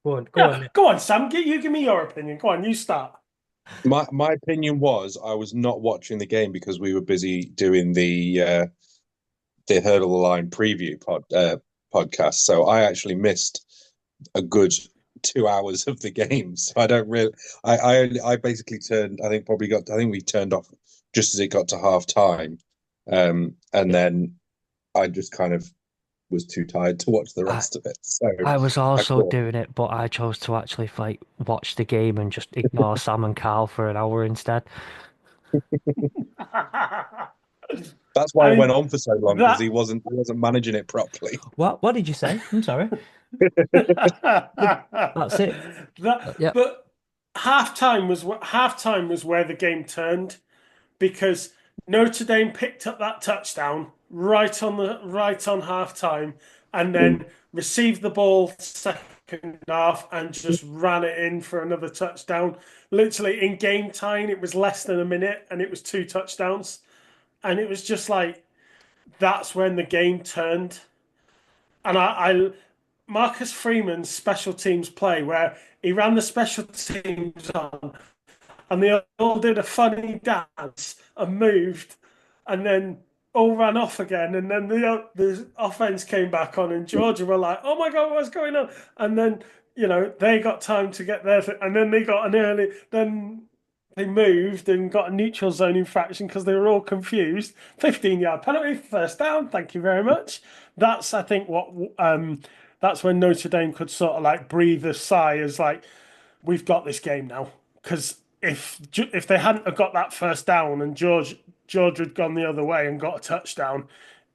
go on, yeah, Nick. go on, Sam. You give me your opinion. Go on, you start. my opinion was I was not watching the game because we were busy doing the Hurdle the Line preview podcast. So I actually missed a good 2 hours of the game. So I don't really. I basically turned. I think probably got. I think we turned off just as it got to half time, and Yeah. then I just kind of was too tired to watch the I, rest of it. So I was I also thought doing it, but I chose to actually like watch the game and just ignore Sam and Carl for an hour instead. that's why I it went mean on for so long because that he wasn't managing it properly. What did you say? I'm sorry. That's it. Yeah. but halftime was where the game turned because Notre Dame picked up that touchdown right on halftime and then received the ball second half and just ran it in for another touchdown. Literally in game time, it was less than a minute and it was two touchdowns. And it was just like that's when the game turned. And I Marcus Freeman's special teams play where he ran the special teams on and they all did a funny dance and moved and then all ran off again. And then the offense came back on, and Georgia were like, "Oh my God, what's going on?" And then they got time to get there, and then they got an early. Then they moved and got a neutral zone infraction because they were all confused. 15-yard penalty, first down. Thank you very much. That's I think what that's when Notre Dame could sort of like breathe a sigh as like we've got this game now because if they hadn't have got that first down and George had gone the other way and got a touchdown,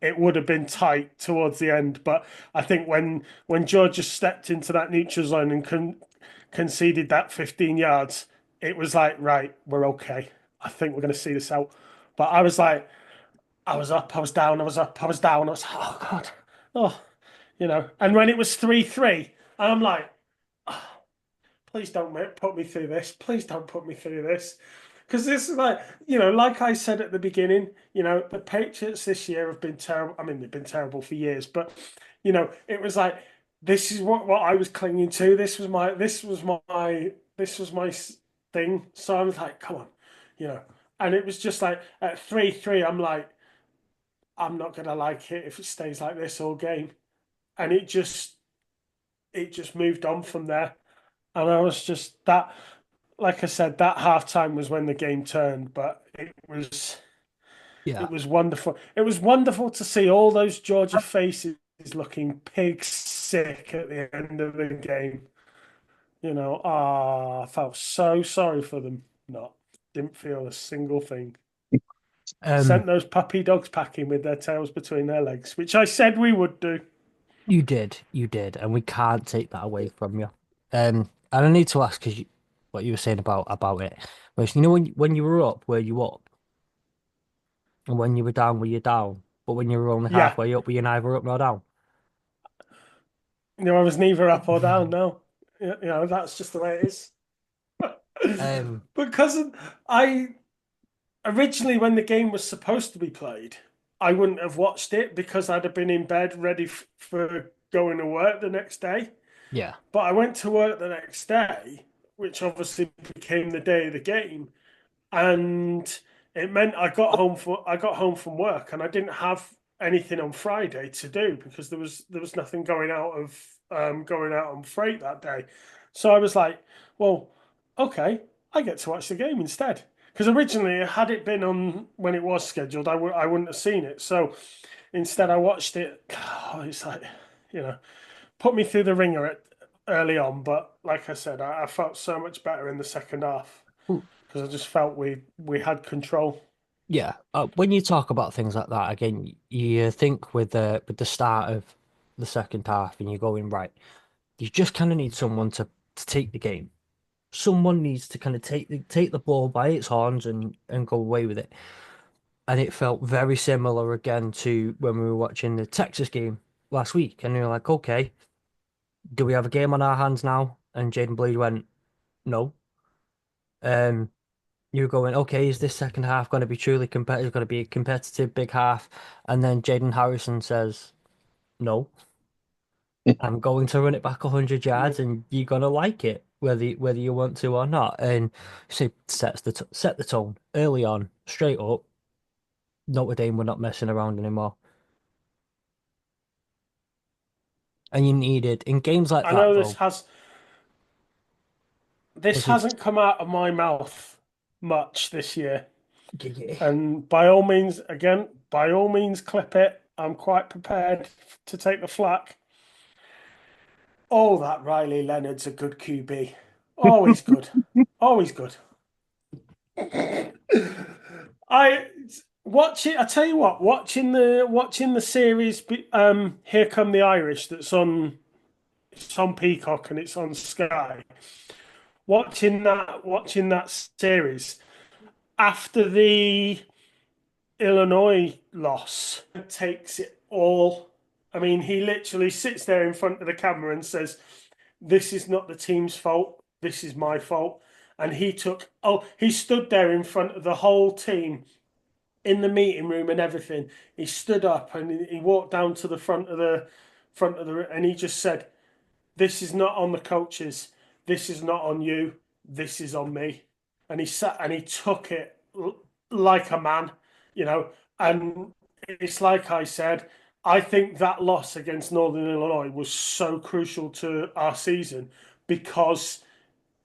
it would have been tight towards the end. But I think when George just stepped into that neutral zone and conceded that 15 yards, it was like right, we're okay. I think we're going to see this out. But I was like, I was up, I was down, I was up, I was down. I was like, oh God, oh, And when it was 3-3, I'm like, please don't put me through this. Please don't put me through this. Because this is like, like I said at the beginning, the Patriots this year have been terrible. I mean, they've been terrible for years, but it was like this is what I was clinging to. This was my thing. So I was like, come on, And it was just like at 3-3, I'm like, I'm not gonna like it if it stays like this all game. And it just moved on from there. And I was just that, like I said, that halftime was when the game turned, but Yeah. it was wonderful. It was wonderful to see all those Georgia faces looking pig sick at the end of the game. I felt so sorry for them. Not, didn't feel a single thing. Um, Sent those puppy dogs packing with their tails between their legs, which I said we would do. you did, and we can't take that away from you. And I need to ask because what you were saying about it was, when you were up, were you up, and when you were down, were you down? But when you were only Yeah, halfway up, were you neither up nor down? I was neither up or down. No, that's just the way it is. Um, Because I originally, when the game was supposed to be played, I wouldn't have watched it because I'd have been in bed ready for going to work the next day. yeah. But I went to work the next day, which obviously became the day of the game, and it meant I got home from work and I didn't have anything on Friday to do because there was nothing going out on freight that day. So I was like, well, okay, I get to watch the game instead. Because originally, had it been on when it was scheduled, I wouldn't have seen it. So instead, I watched it. Oh, it's like, you know, put me through the ringer early on. But like I said, I felt so much better in the second half because I just felt we had control. Yeah, when you talk about things like that again, you think with the start of the second half, and you're going right. You just kind of need someone to take the game. Someone needs to kind of take the ball by its horns and go away with it. And it felt very similar again to when we were watching the Texas game last week, and you're like, okay, do we have a game on our hands now? And Jaden Bleed went, no. Um, you're going, okay, is this second half going to be truly competitive? Going to be a competitive big half? And then Jaden Harrison says, no, I'm going to run it back 100 yards, and you're gonna like it, whether you want to or not. And so set the tone early on, straight up. Notre Dame were not messing around anymore, and you needed in games like I that know though. this Was it? hasn't come out of my mouth much this year. Yeah, And by all means, again, by all means, clip it. I'm quite prepared to take the flak. Oh, that Riley Leonard's a good QB. Always good. Always good. I watch it. I tell you what, watching the series, Here Come the Irish. It's on Peacock and it's on Sky. Watching that series after the Illinois loss takes it all. I mean, he literally sits there in front of the camera and says, "This is not the team's fault. This is my fault." And he stood there in front of the whole team in the meeting room and everything. He stood up and he walked down to the front of the, and he just said, "This is not on the coaches. This is not on you. This is on me." And he sat and he took it like a man, you know. And it's like I said, I think that loss against Northern Illinois was so crucial to our season because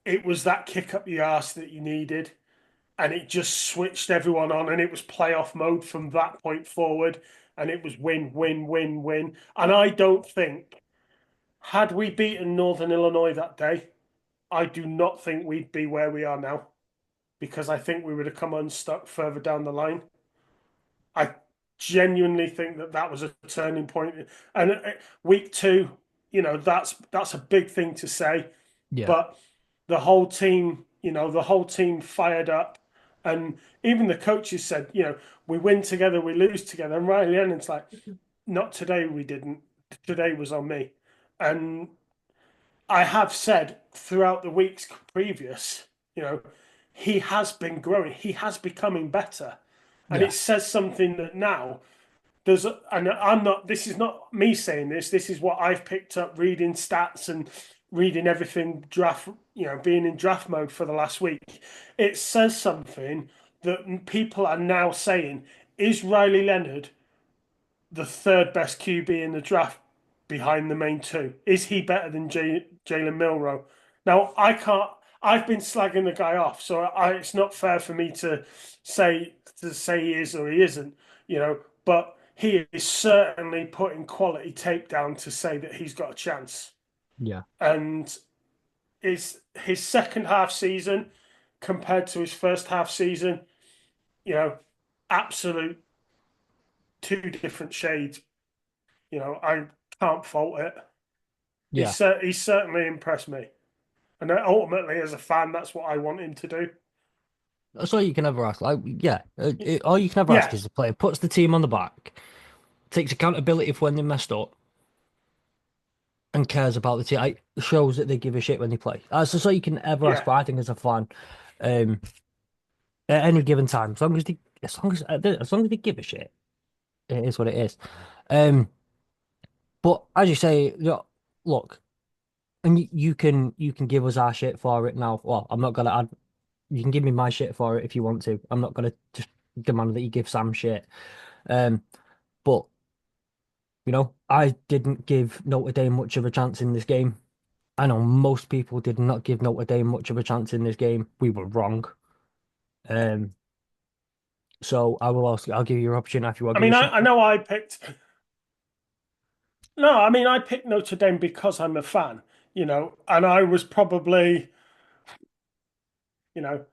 it was that kick up the arse that you needed. And it just switched everyone on, and it was playoff mode from that point forward. And it was win, win, win, win. And I don't think, had we beaten Northern Illinois that day, I do not think we'd be where we are now because I think we would have come unstuck further down the line. I genuinely think that was a turning point. And week two, that's a big thing to say, yeah, but the whole team fired up, and even the coaches said, we win together, we lose together. And Riley Leonard's like, not today, we didn't. Today was on me, and I have said throughout the weeks previous, you know, he has been growing. He has becoming better. And yeah, it says something that now and I'm not, this is not me saying this. This is what I've picked up reading stats and reading everything draft, being in draft mode for the last week. It says something that people are now saying, is Riley Leonard the third best QB in the draft behind the main two? Is he better than Jalen Milroe? Now, I can't. I've been slagging the guy off, so it's not fair for me to say he is or he isn't. But he is certainly putting quality tape down to say that he's got a chance. Yeah. And is his second half season compared to his first half season, you know, absolute two different shades. I can't fault it. Yeah. He's certainly impressed me, and ultimately, as a fan, that's what I want him to do. That's all you can ever ask. Like, yeah, all you can ever ask Yeah, is the player puts the team on the back, takes accountability for when they messed up, and cares about the team. Like, shows that they give a shit when they play. That's all you can ever ask yeah. for, I think, as a fan. Um, at any given time, as long as they give a shit, it is what it is. Um, but as you say, look, and you can give us our shit for it now. Well, I'm not gonna add. You can give me my shit for it if you want to. I'm not gonna just demand that you give Sam shit. Um, but I didn't give Notre Dame much of a chance in this game. I know most people did not give Notre Dame much of a chance in this game. We were wrong. Um, so I'll give you your opportunity if you want I to give mean, a I shot. know I picked. No, I mean, I picked Notre Dame because I'm a fan. And I was probably, you know,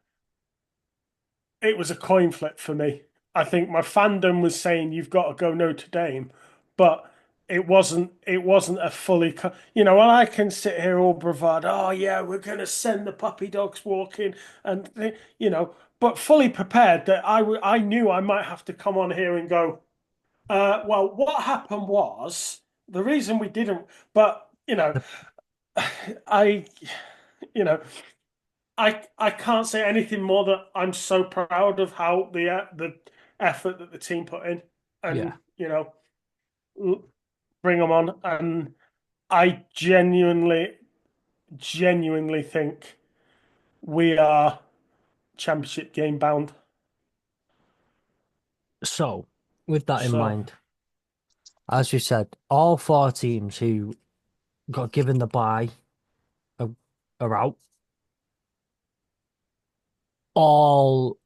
it was a coin flip for me. I think my fandom was saying you've got to go Notre Dame, but it wasn't a fully and I can sit here all bravado, oh yeah, we're gonna send the puppy dogs walking and but fully prepared that I knew I might have to come on here and go, well, what happened was the reason we didn't, but I you know I can't say anything more that I'm so proud of how the effort that the team put in, Yeah. and bring them on. And I genuinely think we are championship game bound. So, with that in So mind, as you said, all four teams who got given the bye are, are out.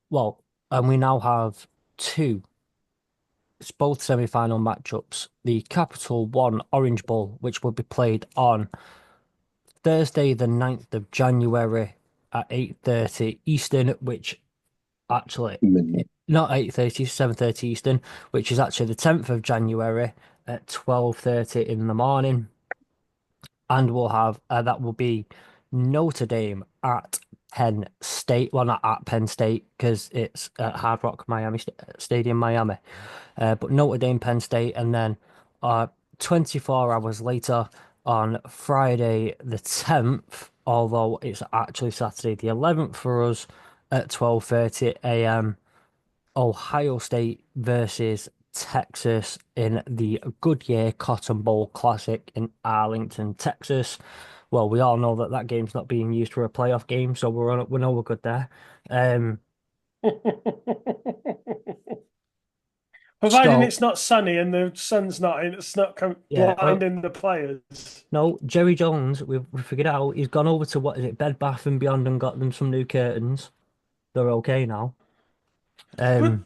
Well, and we now have two. It's both semi-final matchups. The Capital One Orange Bowl, which will be played on Thursday, the 9th of January at 8:30 Eastern, which actually Midweek. not 8:30, 7:30 Eastern, which is actually the 10th of January at 12:30 in the morning. And we'll have that will be Notre Dame at Penn State. Well, not at Penn State because it's at Hard Rock Miami Stadium, Miami. But Notre Dame, Penn State, and then 24 hours later on Friday the 10th, although it's actually Saturday the 11th for us at 12:30 a.m. Ohio State versus Texas in the Goodyear Cotton Bowl Classic in Arlington, Texas. Well, we all know that that game's not being used for a playoff game, so we know we're good there. Um, providing so it's not sunny and the sun's not in, it's not yeah, blinding the players. no, Jerry Jones, we figured out he's gone over to what is it, Bed Bath and Beyond and got them some new curtains. They're okay now. But Um,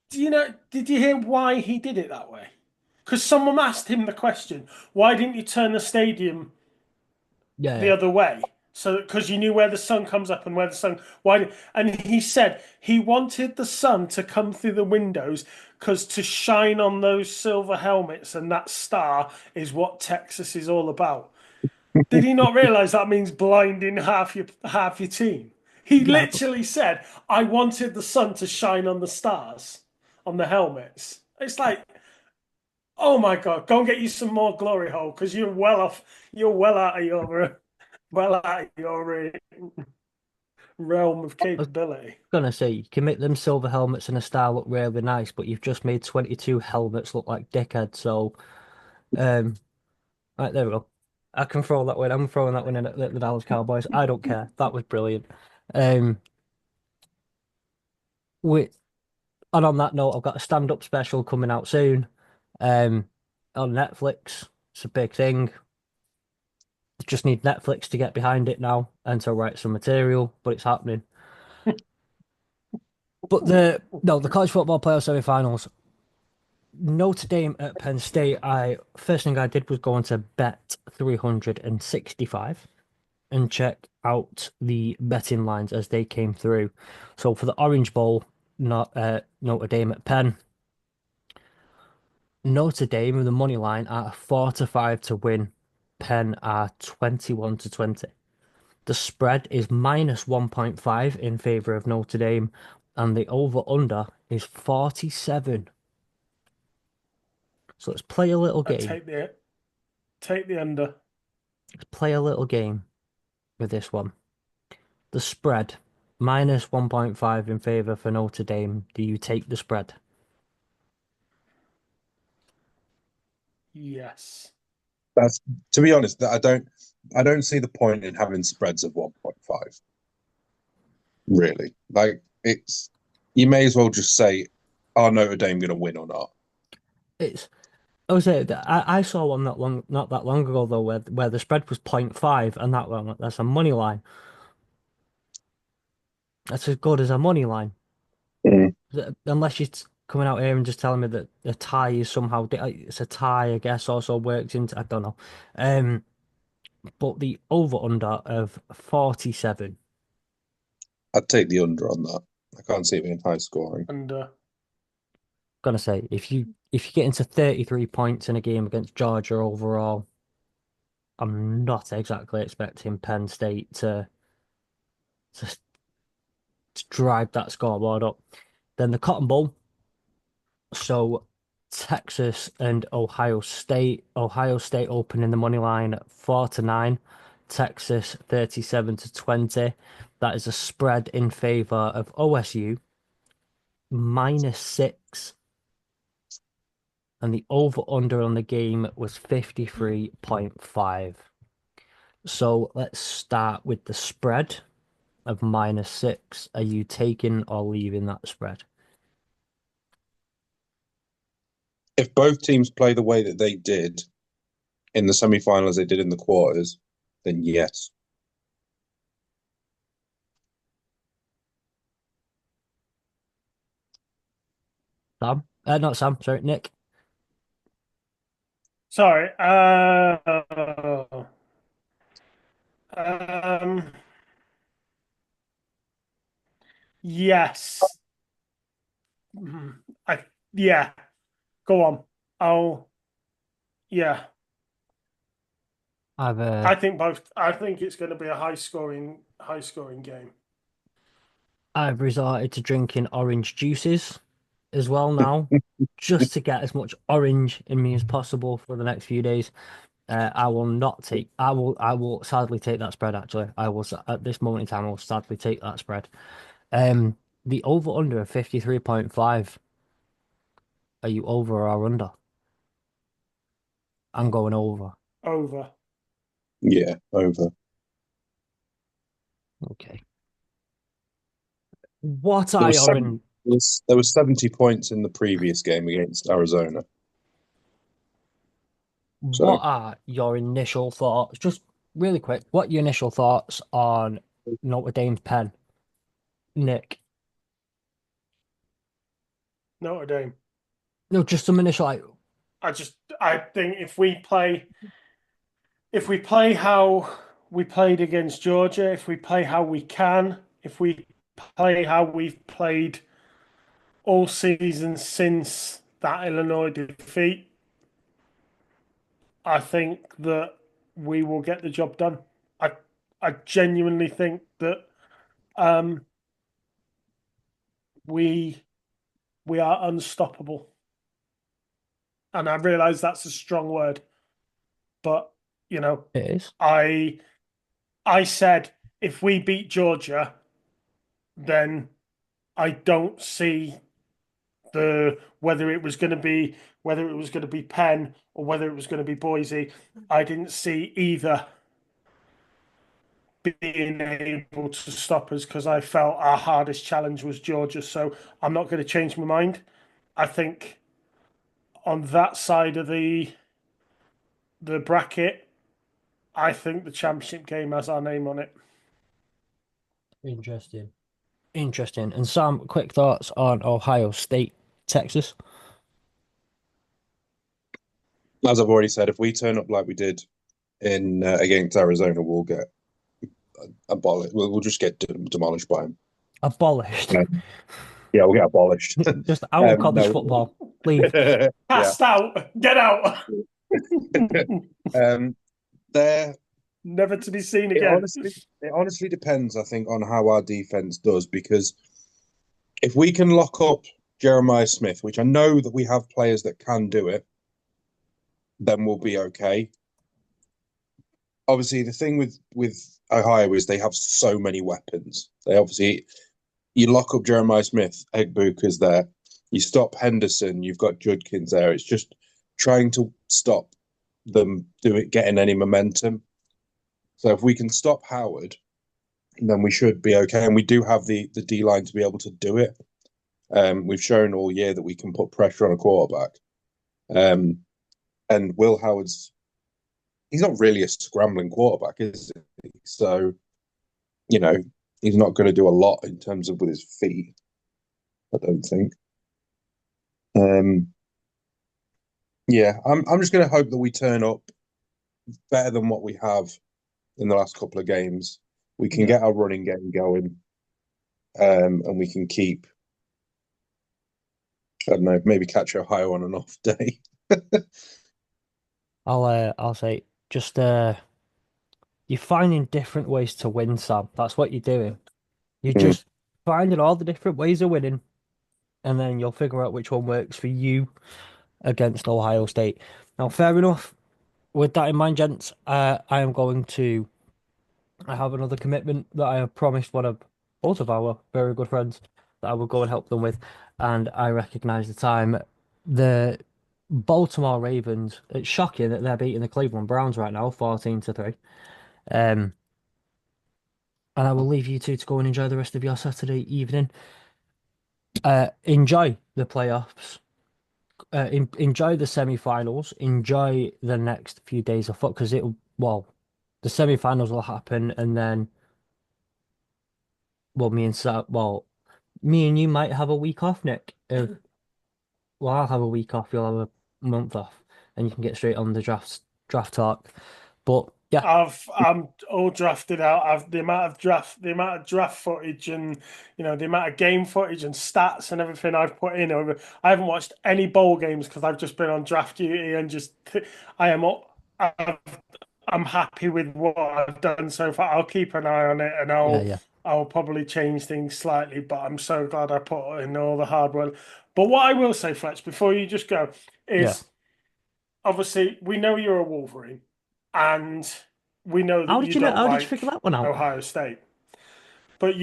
did you hear why he did it that way? Because someone asked him the question, why didn't you turn the stadium yeah, the yeah. other way? So, because you knew where the sun comes up and where the sun, and he said he wanted the sun to come through the windows because to shine on those silver helmets and that star is what Texas is all about. Did he not realize that means blinding half your team? He Yeah, literally said, "I wanted the sun to shine on the stars, on the helmets." It's like, oh my God, go and get you some more glory hole because you're well off. You're well out of your realm of I was capability. gonna say you can make them silver helmets and a star look really nice, but you've just made 22 helmets look like dickheads. So, um, right there we go. I can throw that one. I'm throwing that one in at the Dallas Cowboys. I don't care. That was brilliant. Um, we and on that note, I've got a stand-up special coming out soon, um, on Netflix. It's a big thing. Just need Netflix to get behind it now and to write some material, but it's happening. But the college football playoff semi-finals, Notre Dame at Penn State. I first thing I did was go on to bet 365 and check out the betting lines as they came through. So for the Orange Bowl, not Notre Dame at Penn. Notre Dame with the money line are 4-5 to win. Penn are 21 to 20. The spread is minus 1.5 in favor of Notre Dame, and the over under is 47. So let's play a little I game. take the under. Let's play a little game with this one. The spread minus 1.5 in favor for Notre Dame. Do you take the spread? Yes. That's to be honest, that I don't see the point in having spreads of 1.5. Really. Like it's you may as well just say, are Notre Dame gonna win or not? It's I was saying that I saw one not that long ago though where the spread was 0.5 and that's a money line. That's as good as a money line. Mm. Unless you're coming out here and just telling me that a tie is somehow it's a tie, I guess also works into I don't know. Um, but the over under of 47. I'd take the under on that. I can't see it being high scoring. Under. Gonna say if you get into 33 points in a game against Georgia overall, I'm not exactly expecting Penn State to, to drive that scoreboard up. Then the Cotton Bowl. So Texas and Ohio State. Ohio State opening the money line at 4-9. Texas 37 to 20. That is a spread in favor of OSU minus 6. And the over under on the game was 53.5. So let's start with the spread of minus 6. Are you taking or leaving that spread? If both teams play the way that they did in the semi-finals, they did in the quarters, then yes. Sam? Not Sam, sorry, Nick. Sorry. Um, yes. I yeah. Go on. Oh, yeah. I've I think both. I think it's going to be a high scoring game. I've resorted to drinking orange juices as well now, just to get as much orange in me as possible for the next few days. I will not take. I will sadly take that spread. Actually, I will at this moment in time. I will sadly take that spread. Um, the over under of 53.5. Are you over or under? I'm going over. Over. Yeah, over. Okay. What There are was your seven. There was 70 points in the previous game against Arizona. what So are your initial thoughts? Just really quick. What are your initial thoughts on Notre Dame's pen, Nick? Notre Dame. No, just some initial like I think if we play how we played against Georgia, if we play how we can, if we play how we've played all season since that Illinois defeat, I think that we will get the job done. I I genuinely think that um, we we are unstoppable, and I realise that's a strong word, but you know, it is. I I said if we beat Georgia, then I don't see the whether it was going to be Penn or whether it was going to be Boise. I didn't see either being able to stop us because I felt our hardest challenge was Georgia. So I'm not going to change my mind. I think on that side of the bracket, I think the championship game has our name on it. Interesting. Interesting. And Sam, quick thoughts on Ohio State, Texas. As I've already said, if we turn up like we did in against Arizona, we'll get abolished. We'll just get demolished by them. Abolished. Yeah, yeah, we'll get abolished. Just out of college No, football. Leave. yeah. Cast out, get out, um, there. never to be seen It again. honestly, it honestly depends. I think on how our defense does because if we can lock up Jeremiah Smith, which I know that we have players that can do it, then we'll be okay. Obviously, the thing with Ohio is they have so many weapons. They obviously you lock up Jeremiah Smith, Egbuka's there. You stop Henderson, you've got Judkins there. It's just trying to stop them getting any momentum. So if we can stop Howard, then we should be okay. And we do have the D line to be able to do it. We've shown all year that we can put pressure on a quarterback. And Will Howard's he's not really a scrambling quarterback, is he? So, you know, he's not going to do a lot in terms of with his feet, I don't think. Yeah, I'm just going to hope that we turn up better than what we have in the last couple of games. We can get our running game going, and we can keep, I don't know, maybe catch Ohio on an off day. I'll say just you're finding different ways to win, Sam. That's what you're doing. You're Mm. just finding all the different ways of winning, and then you'll figure out which one works for you against Ohio State. Now, fair enough. With that in mind, gents, I am going to. I have another commitment that I have promised one of both of our very good friends that I will go and help them with, and I recognise the time. The Baltimore Ravens. It's shocking that they're beating the Cleveland Browns right now, 14-3. Um, and I will leave you two to go and enjoy the rest of your Saturday evening. Enjoy the playoffs. Enjoy the semi-finals. Enjoy the next few days of foot because the semi-finals will happen, and then me and you might have a week off, Nick. I'll have a week off. You'll have a month off, and you can get straight on the draft talk. But yeah, I'm all drafted out. I've the amount of draft footage, and the amount of game footage and stats and everything I've put in over. I haven't watched any bowl games because I've just been on draft duty and just I am I've, I'm happy with what I've done so far. I'll keep an eye on it, and yeah, yeah, I'll probably change things slightly. But I'm so glad I put in all the hard work. But what I will say, Fletch, before you just go, yeah. is obviously we know you're a Wolverine, and we know How that did you you know? don't How did you figure like that one out? Ohio State. But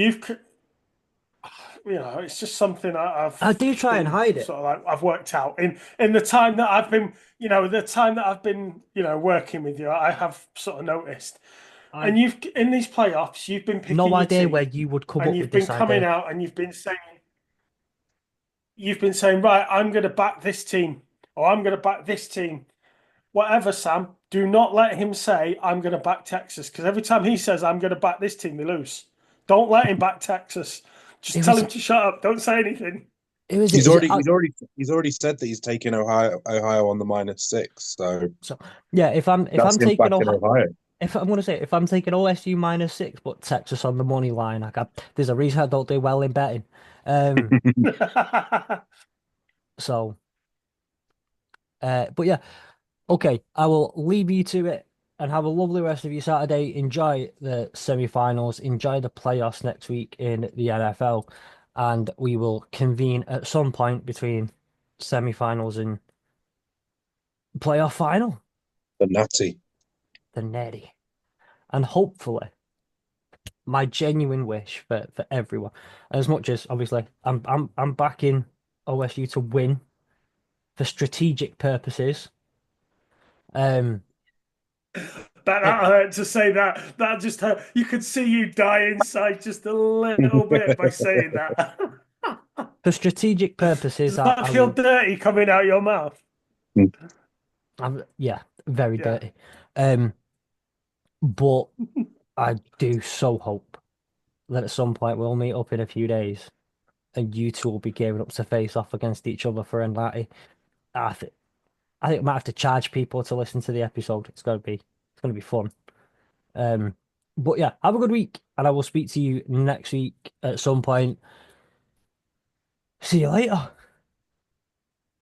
it's just something I I've do try and been hide it. sort of like I've worked out in the time that I've been, the time that I've been, working with you. I have sort of noticed, I and you've in these playoffs, you've been no picking your idea where team, you would come and up you've with been this coming idea. out, and you've been saying, right, I'm going to back this team, or I'm going to back this team. Whatever, Sam, do not let him say, I'm going to back Texas, because every time he says, I'm going to back this team, they lose. Don't let him back Texas. Just It tell was. him to shut up. Don't say anything. It was. He's Is it? already he's already said that he's taking Ohio on the -6. So So yeah. If I'm that's him taking back in Ohio, Ohio. if I'm gonna say if I'm taking OSU -6, but Texas on the money line, there's a reason I don't do well in betting. Um. So. But yeah. Okay. I will leave you to it and have a lovely rest of your Saturday. Enjoy the semi-finals. Enjoy the playoffs next week in the NFL, and we will convene at some point between semi-finals and playoff final. The Natty. The Netty. And hopefully, my genuine wish for everyone, as much as obviously I'm backing OSU to win for strategic purposes. Um, That hurt to say that. That just hurt. You could see you die inside just a little bit by saying that. For strategic purposes, Does that I feel will. dirty coming out your mouth? Yeah, very Yeah. dirty. But I do so hope that at some point we'll meet up in a few days and you two will be gearing up to face off against each other for Enlati. I think I think I might have to charge people to listen to the episode. It's gonna be fun. Um, but yeah, have a good week, and I will speak to you next week at some point. See you later.